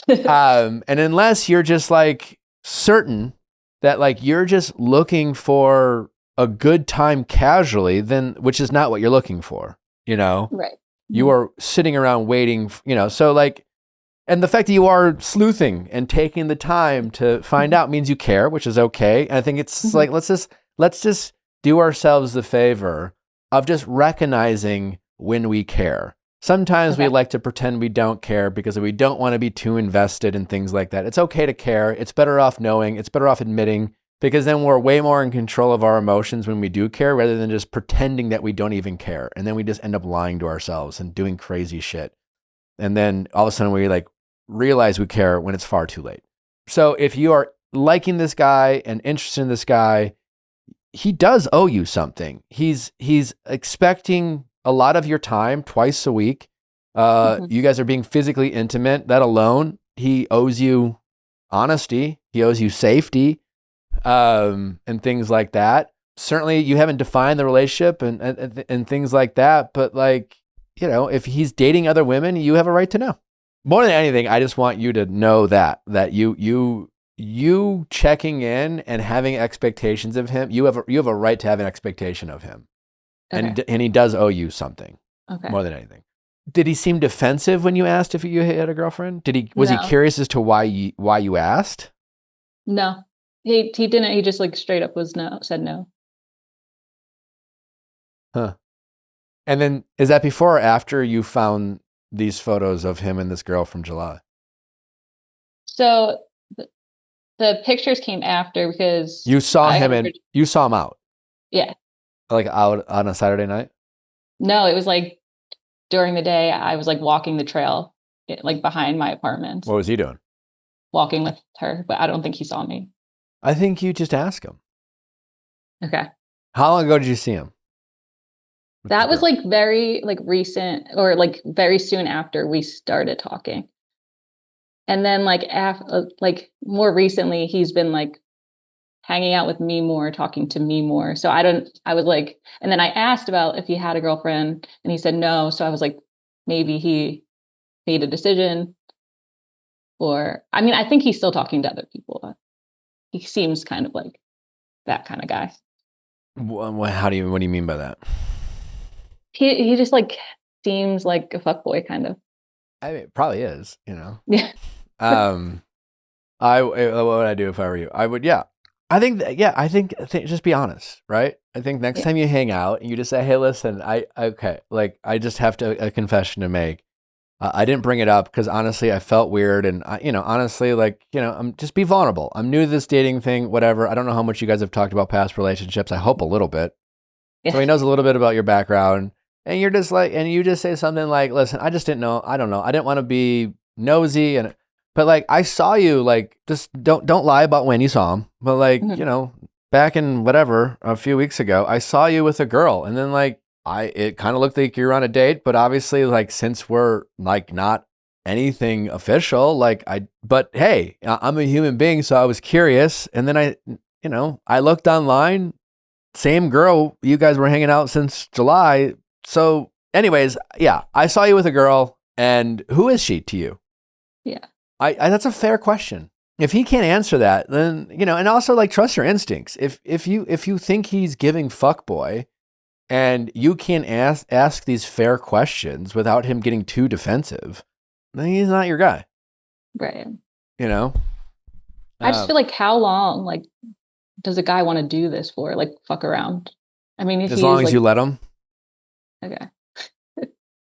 And unless you're just like certain that like you're just looking for a good time casually, then, which is not what you're looking for, Right. You are sitting around waiting, so like, and the fact that you are sleuthing and taking the time to find out means you care, which is okay. And I think it's like, let's just do ourselves the favor of just recognizing when we care. Sometimes we like to pretend we don't care because we don't want to be too invested in things like that. It's okay to care. It's better off knowing. It's better off admitting, because then we're way more in control of our emotions when we do care, rather than just pretending that we don't even care. And then we just end up lying to ourselves and doing crazy shit. And then all of a sudden we like realize we care when it's far too late. So if you are liking this guy and interested in this guy, he does owe you something. He's expecting a lot of your time twice a week. You guys are being physically intimate. That alone, he owes you honesty. He owes you safety, and things like that. Certainly, you haven't defined the relationship and things like that. But like, if he's dating other women, you have a right to know. More than anything, I just want you to know that you checking in and having expectations of him, you have a right to have an expectation of him. Okay. And he does owe you something. Okay. More than anything. Did he seem defensive when you asked if you had a girlfriend? Was he curious as to why you asked? No. He didn't. He just like straight up said no. Huh. And then is that before or after you found these photos of him and this girl from July? So the pictures came after, because you saw you saw him out. Yeah. Like out on a Saturday night? No, it was like during the day. I was like walking the trail, like behind my apartment. What was he doing? Walking with her, but I don't think he saw me. I think you just ask him. Okay. How long ago did you see him? That was like very like recent, or like very soon after we started talking. And then like like more recently, he's been like hanging out with me more, talking to me more. So I was like, and then I asked about if he had a girlfriend, and he said no. So I was like, maybe he made a decision, or, I mean, I think he's still talking to other people. He seems kind of like that kind of guy. What do you mean by that? He just like seems like a fuckboy kind of. I mean, it probably is, Yeah. what would I do if I were you? I would, yeah. I think just be honest, right? I think next time you hang out and you just say, hey, listen, I just have a confession to make. I didn't bring it up because honestly, I felt weird. And honestly, I'm just be vulnerable. I'm new to this dating thing, whatever. I don't know how much you guys have talked about past relationships. I hope a little bit. Yeah. So he knows a little bit about your background, and you're just like, and you just say something like, listen, I just didn't know. I don't know. I didn't want to be nosy, but like, I saw you, like, just don't lie about when you saw him. But like, back in whatever, a few weeks ago, I saw you with a girl, and then like, it kind of looked like you're on a date, but obviously like, since we're like not anything official, but hey, I'm a human being. So I was curious. And then I looked online same girl, you guys were hanging out since July. So anyways, yeah, I saw you with a girl, and who is she to you? Yeah. I that's a fair question. If he can't answer that, then, and also like trust your instincts. If you think he's giving fuckboy and you can't ask these fair questions without him getting too defensive, then he's not your guy. Right. I just feel like how long like does a guy want to do this for? Like fuck around. I mean, if as long as like, you let him. Okay.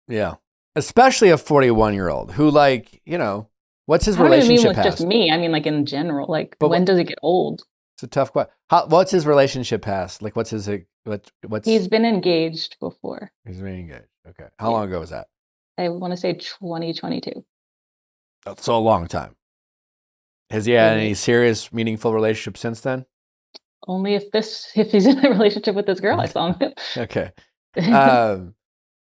Yeah. Especially a 41-year-old who like, what's his I don't even mean relationship with past? just me. I mean, like in general. Like, But when does it get old? It's a tough question. What's his relationship past? Like, what's He's been engaged before. He's been engaged. Okay. How long ago was that? I want to say 2022. Oh, so a long time. Has he had any serious, meaningful relationships since then? Only if he's in a relationship with this girl I saw him with. Okay.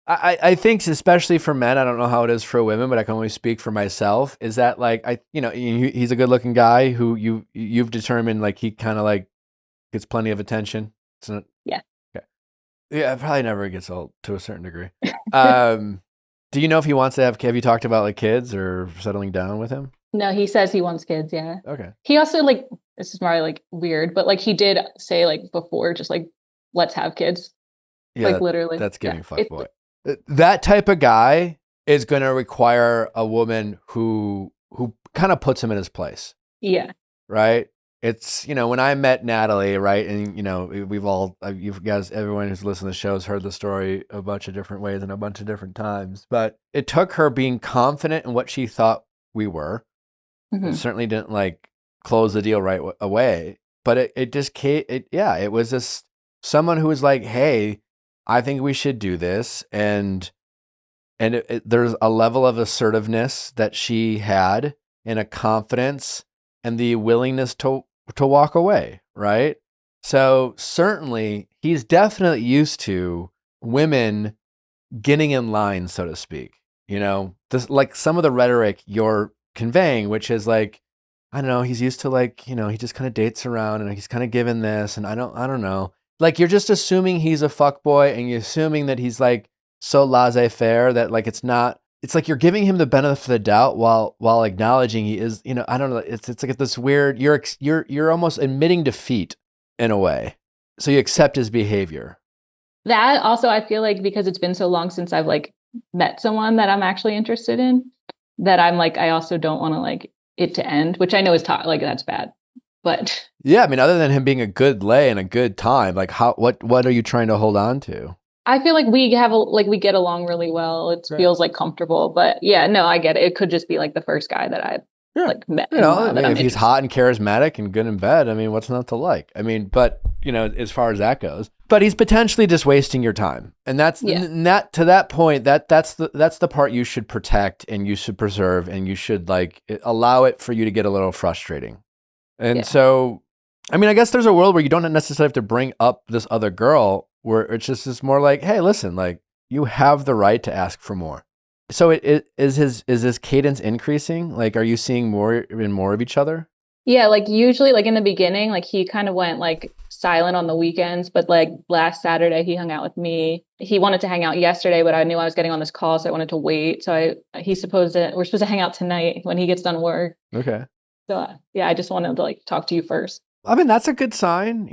I think especially for men, I don't know how it is for women, but I can only speak for myself, is that like, he's a good looking guy who you've determined like he kind of like gets plenty of attention. It's not, yeah. Okay. Yeah. It probably never gets old to a certain degree. Do you know if he wants to have you talked about like kids or settling down with him? No, he says he wants kids. Yeah. Okay. He also like, this is probably like weird, but like he did say like before, just like, let's have kids. Yeah. Like literally. That's giving fuckboy. That type of guy is going to require a woman who kind of puts him in his place. Yeah. Right. It's, when I met Natalie, right. And, we've all, you guys, everyone who's listened to the show has heard the story a bunch of different ways and a bunch of different times, but it took her being confident in what she thought we were. Mm-hmm. It certainly didn't like close the deal right away, but it was just someone who was like, hey, I think we should do this. And there's a level of assertiveness that she had and a confidence and the willingness to walk away. Right. So certainly he's definitely used to women getting in line, so to speak, this like some of the rhetoric you're conveying, which is like, I don't know, he's used to like, he just kind of dates around and he's kind of given this. And I don't know. Like you're just assuming he's a fuckboy and you're assuming that he's like so laissez-faire that like it's like you're giving him the benefit of the doubt while acknowledging he is, I don't know. It's like this weird, you're almost admitting defeat in a way. So you accept his behavior. That also, I feel like because it's been so long since I've like met someone that I'm actually interested in, that I'm like, I also don't want to like it to end, which I know is like that's bad. But yeah, I mean, other than him being a good lay and a good time, like what are you trying to hold on to? I feel like we get along really well. It feels like comfortable, but yeah, no, I get it. It could just be like the first guy that I like met. If he's hot and charismatic and good in bed, I mean, what's not to like? I mean, but as far as that goes, but he's potentially just wasting your time, and that's that to that point. That's the part you should protect and you should preserve and you should like allow it for you to get a little frustrating. And so, I mean, I guess there's a world where you don't necessarily have to bring up this other girl, where it's just more like, hey, listen, like you have the right to ask for more. So is his cadence increasing? Like, are you seeing more and more of each other? Yeah, like usually, like in the beginning, like he kind of went like silent on the weekends, but like last Saturday he hung out with me. He wanted to hang out yesterday, but I knew I was getting on this call, so I wanted to wait. So we're supposed to hang out tonight when he gets done work. Okay. So yeah, I just wanted to like talk to you first. I mean, that's a good sign,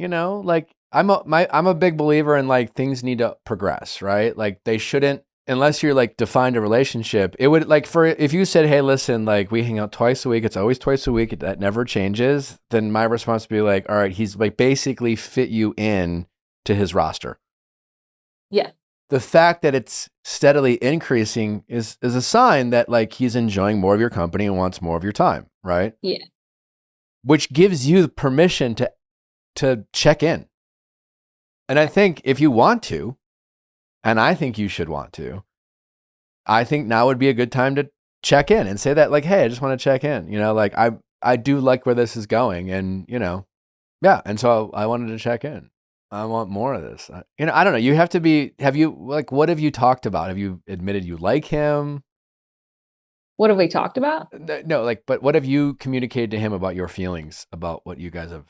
like I'm a big believer in like things need to progress, right? Like they shouldn't, unless you're like defined a relationship, it would like if you said, hey, listen, like we hang out twice a week, it's always twice a week, that never changes, then my response would be like, all right, he's like basically fit you in to his roster. Yeah. The fact that it's steadily increasing is a sign that like he's enjoying more of your company and wants more of your time, right? Yeah. Which gives you the permission to check in. And I think if you want to, and I think you should want to, I think now would be a good time to check in and say that like, hey, I just want to check in, like I do like where this is going, and yeah. And so I wanted to check in. I want more of this. I don't know. What have you talked about? Have you admitted you like him? What have we talked about? No, like, but what have you communicated to him about your feelings about what you guys have?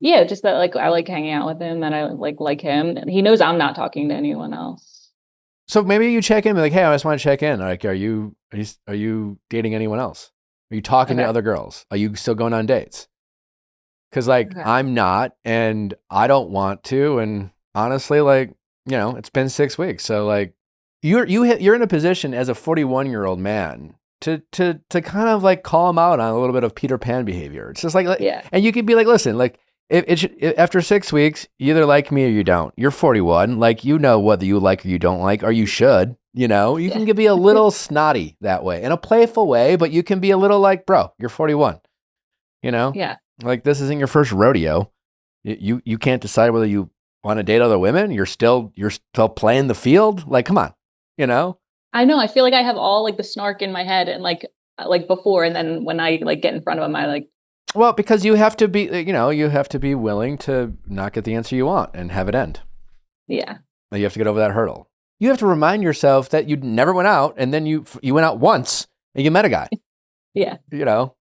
Yeah, just that like I like hanging out with him, and I like him. And he knows I'm not talking to anyone else. So maybe you check in, and be like, hey, I just want to check in. Like, are you dating anyone else? Are you talking to Okay. other girls? Are you still going on dates? Because like Okay. I'm not, and I don't want to. And honestly, like, you know, it's been 6 weeks, so like you're in a position as a 41-year-old man to kind of like call him out on a little bit of Peter Pan behavior. It's just like, Yeah. and you could be like, listen, like if after 6 weeks, you either like me or you don't. You're 41, like you know whether you like or you don't like, or you should. You know, you can be a little snotty that way in a playful way, but you can be a little like, bro, you're 41. You know, Yeah. like this isn't your first rodeo. You can't decide whether you want to date other women. You're still playing the field. Like, come on, you know. I know. I feel like I have all like the snark in my head and like before, and then when I like get in front of him, I like. Well, because you have to be, you have to be willing to not get the answer you want and have it end. Yeah. You have to get over that hurdle. You have to remind yourself that you never went out, and then you went out once and you met a guy. Yeah. You know.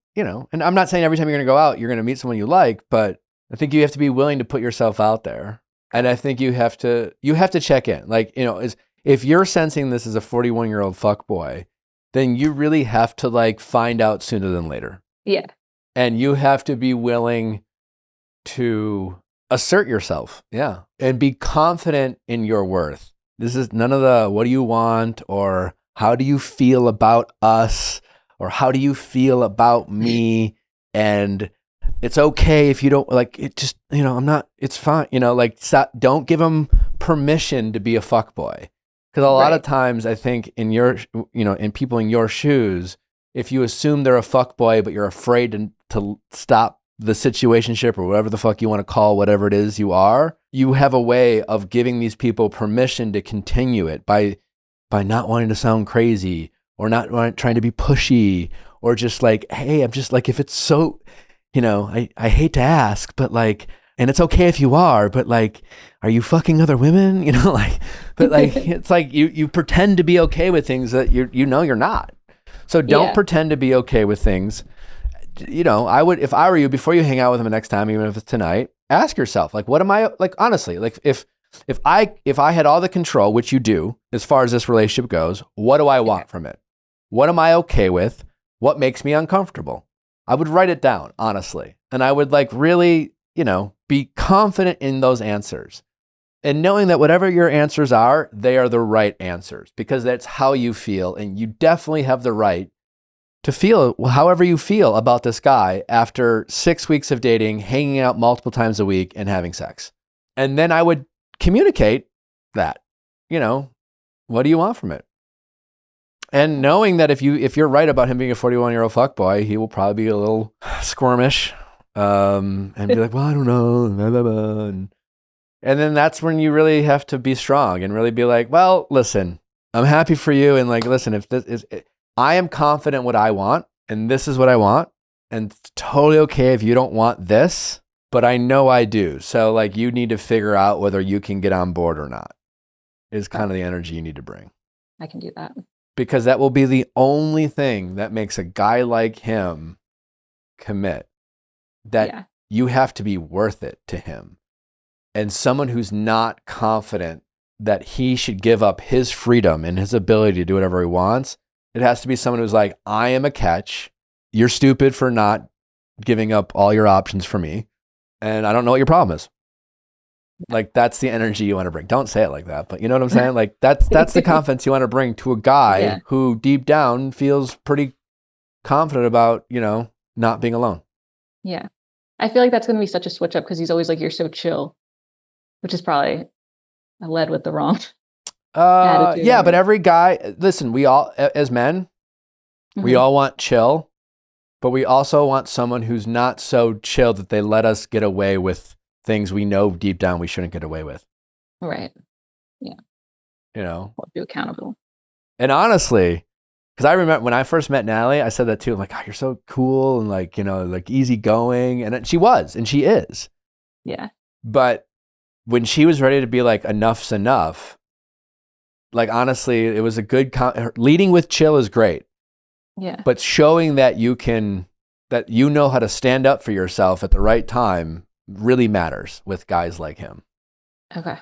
And I'm not saying every time you're going to go out, you're going to meet someone you like, but I think you have to be willing to put yourself out there. And I think you have to check in. Like, if you're sensing this as a 41-year-old fuckboy, then you really have to like find out sooner than later. Yeah. And you have to be willing to assert yourself. Yeah. And be confident in your worth. This is none of the, what do you want? Or how do you feel about us? Or how do you feel about me? And it's okay if you don't like it. Just, I'm not, it's fine. Like don't give them permission to be a fuckboy. Because a lot of times I think in in people in your shoes, if you assume they're a fuckboy, but you're afraid to stop the situationship or whatever the fuck you want to call whatever it is you are, you have a way of giving these people permission to continue it by not wanting to sound crazy or not trying to be pushy or just like, hey, I'm just like, if it's so, I hate to ask, but like, and it's okay if you are, but like, are you fucking other women? But like, it's like you pretend to be okay with things that you're not. So don't pretend to be okay with things. I would, if I were you, before you hang out with them the next time, even if it's tonight, ask yourself, like, what am I, like, honestly, like if I had all the control, which you do, as far as this relationship goes, what do I want from it? What am I okay with? What makes me uncomfortable? I would write it down, honestly. And I would like really, be confident in those answers and knowing that whatever your answers are, they are the right answers because that's how you feel. And you definitely have the right to feel however you feel about this guy after 6 weeks of dating, hanging out multiple times a week and having sex. And then I would communicate that, what do you want from it? And knowing that if you're right about him being a 41-year-old fuckboy, he will probably be a little squirmish and be like, well, I don't know. Blah, blah, blah. And then that's when you really have to be strong and really be like, well, listen, I'm happy for you. And like, listen, if this is, I am confident what I want and this is what I want. And it's totally okay if you don't want this, but I know I do. So like you need to figure out whether you can get on board or not is kind of the energy you need to bring. I can do that. Because that will be the only thing that makes a guy like him commit. That you have to be worth it to him. And someone who's not confident that he should give up his freedom and his ability to do whatever he wants, it has to be someone who's like, I am a catch. You're stupid for not giving up all your options for me. And I don't know what your problem is. Like, that's the energy you want to bring. Don't say it like that, but you know what I'm saying? Like, that's the confidence you want to bring to a guy who deep down feels pretty confident about, not being alone. Yeah. I feel like that's going to be such a switch up because he's always like, you're so chill, which is probably I led with the wrong attitude. Yeah, but every guy, listen, we all, as men, we all want chill, but we also want someone who's not so chill that they let us get away with things we know deep down we shouldn't get away with. Right. Yeah. We'll be accountable. And honestly, because I remember when I first met Natalie, I said that too. I'm like, oh, you're so cool and like, like easygoing. And she was, and she is. Yeah. But when she was ready to be like, enough's enough, like, honestly, it was a good, leading with chill is great. Yeah. But showing that you know how to stand up for yourself at the right time really matters with guys like him. Okay.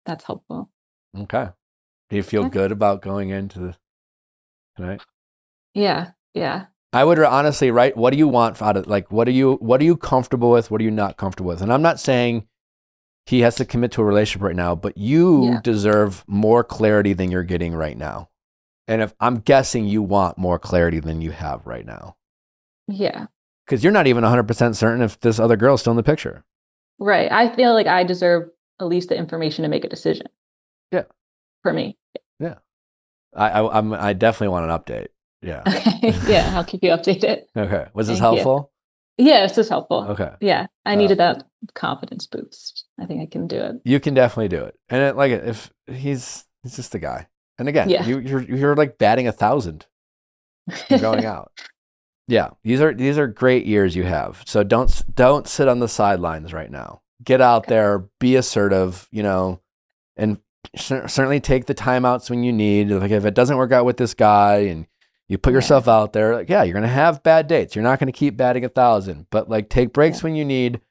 That's helpful. Okay. Do you feel Okay. good about going into tonight? Yeah. Yeah. I would honestly, right? What do you want out of, like, what are you comfortable with? What are you not comfortable with? And I'm not saying he has to commit to a relationship right now, but you deserve more clarity than you're getting right now. And if I'm guessing you want more clarity than you have right now. Yeah. Because you're not even 100% certain if this other girl's still in the picture. Right. I feel like I deserve at least the information to make a decision. Yeah. For me. Yeah. I definitely want an update. Yeah. Okay. Yeah. I'll keep you updated. Okay. Was this Thank you. helpful? Yeah, this is helpful. Okay. Yeah. I needed that confidence boost. I think I can do it. You can definitely do it. And if he's just a guy. And again, Yeah. you're like batting 1,000 going out. Yeah. These are great years you have. So don't sit on the sidelines right now. Get out there, be assertive, and certainly take the timeouts when you need. Like if it doesn't work out with this guy and you put yourself out there, like, yeah, you're going to have bad dates. You're not going to keep batting 1,000, but like take breaks when you need,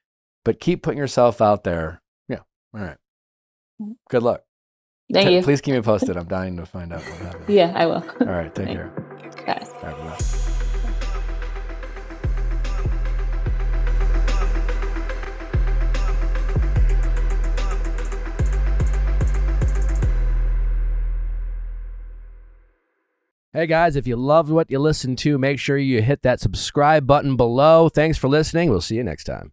but keep putting yourself out there. Yeah. All right. Good luck. Thank you. Please keep me posted. I'm dying to find out what happens. Yeah, I will. All right. Take care. Bye. All right, bye. Hey guys, if you loved what you listened to, make sure you hit that subscribe button below. Thanks for listening. We'll see you next time.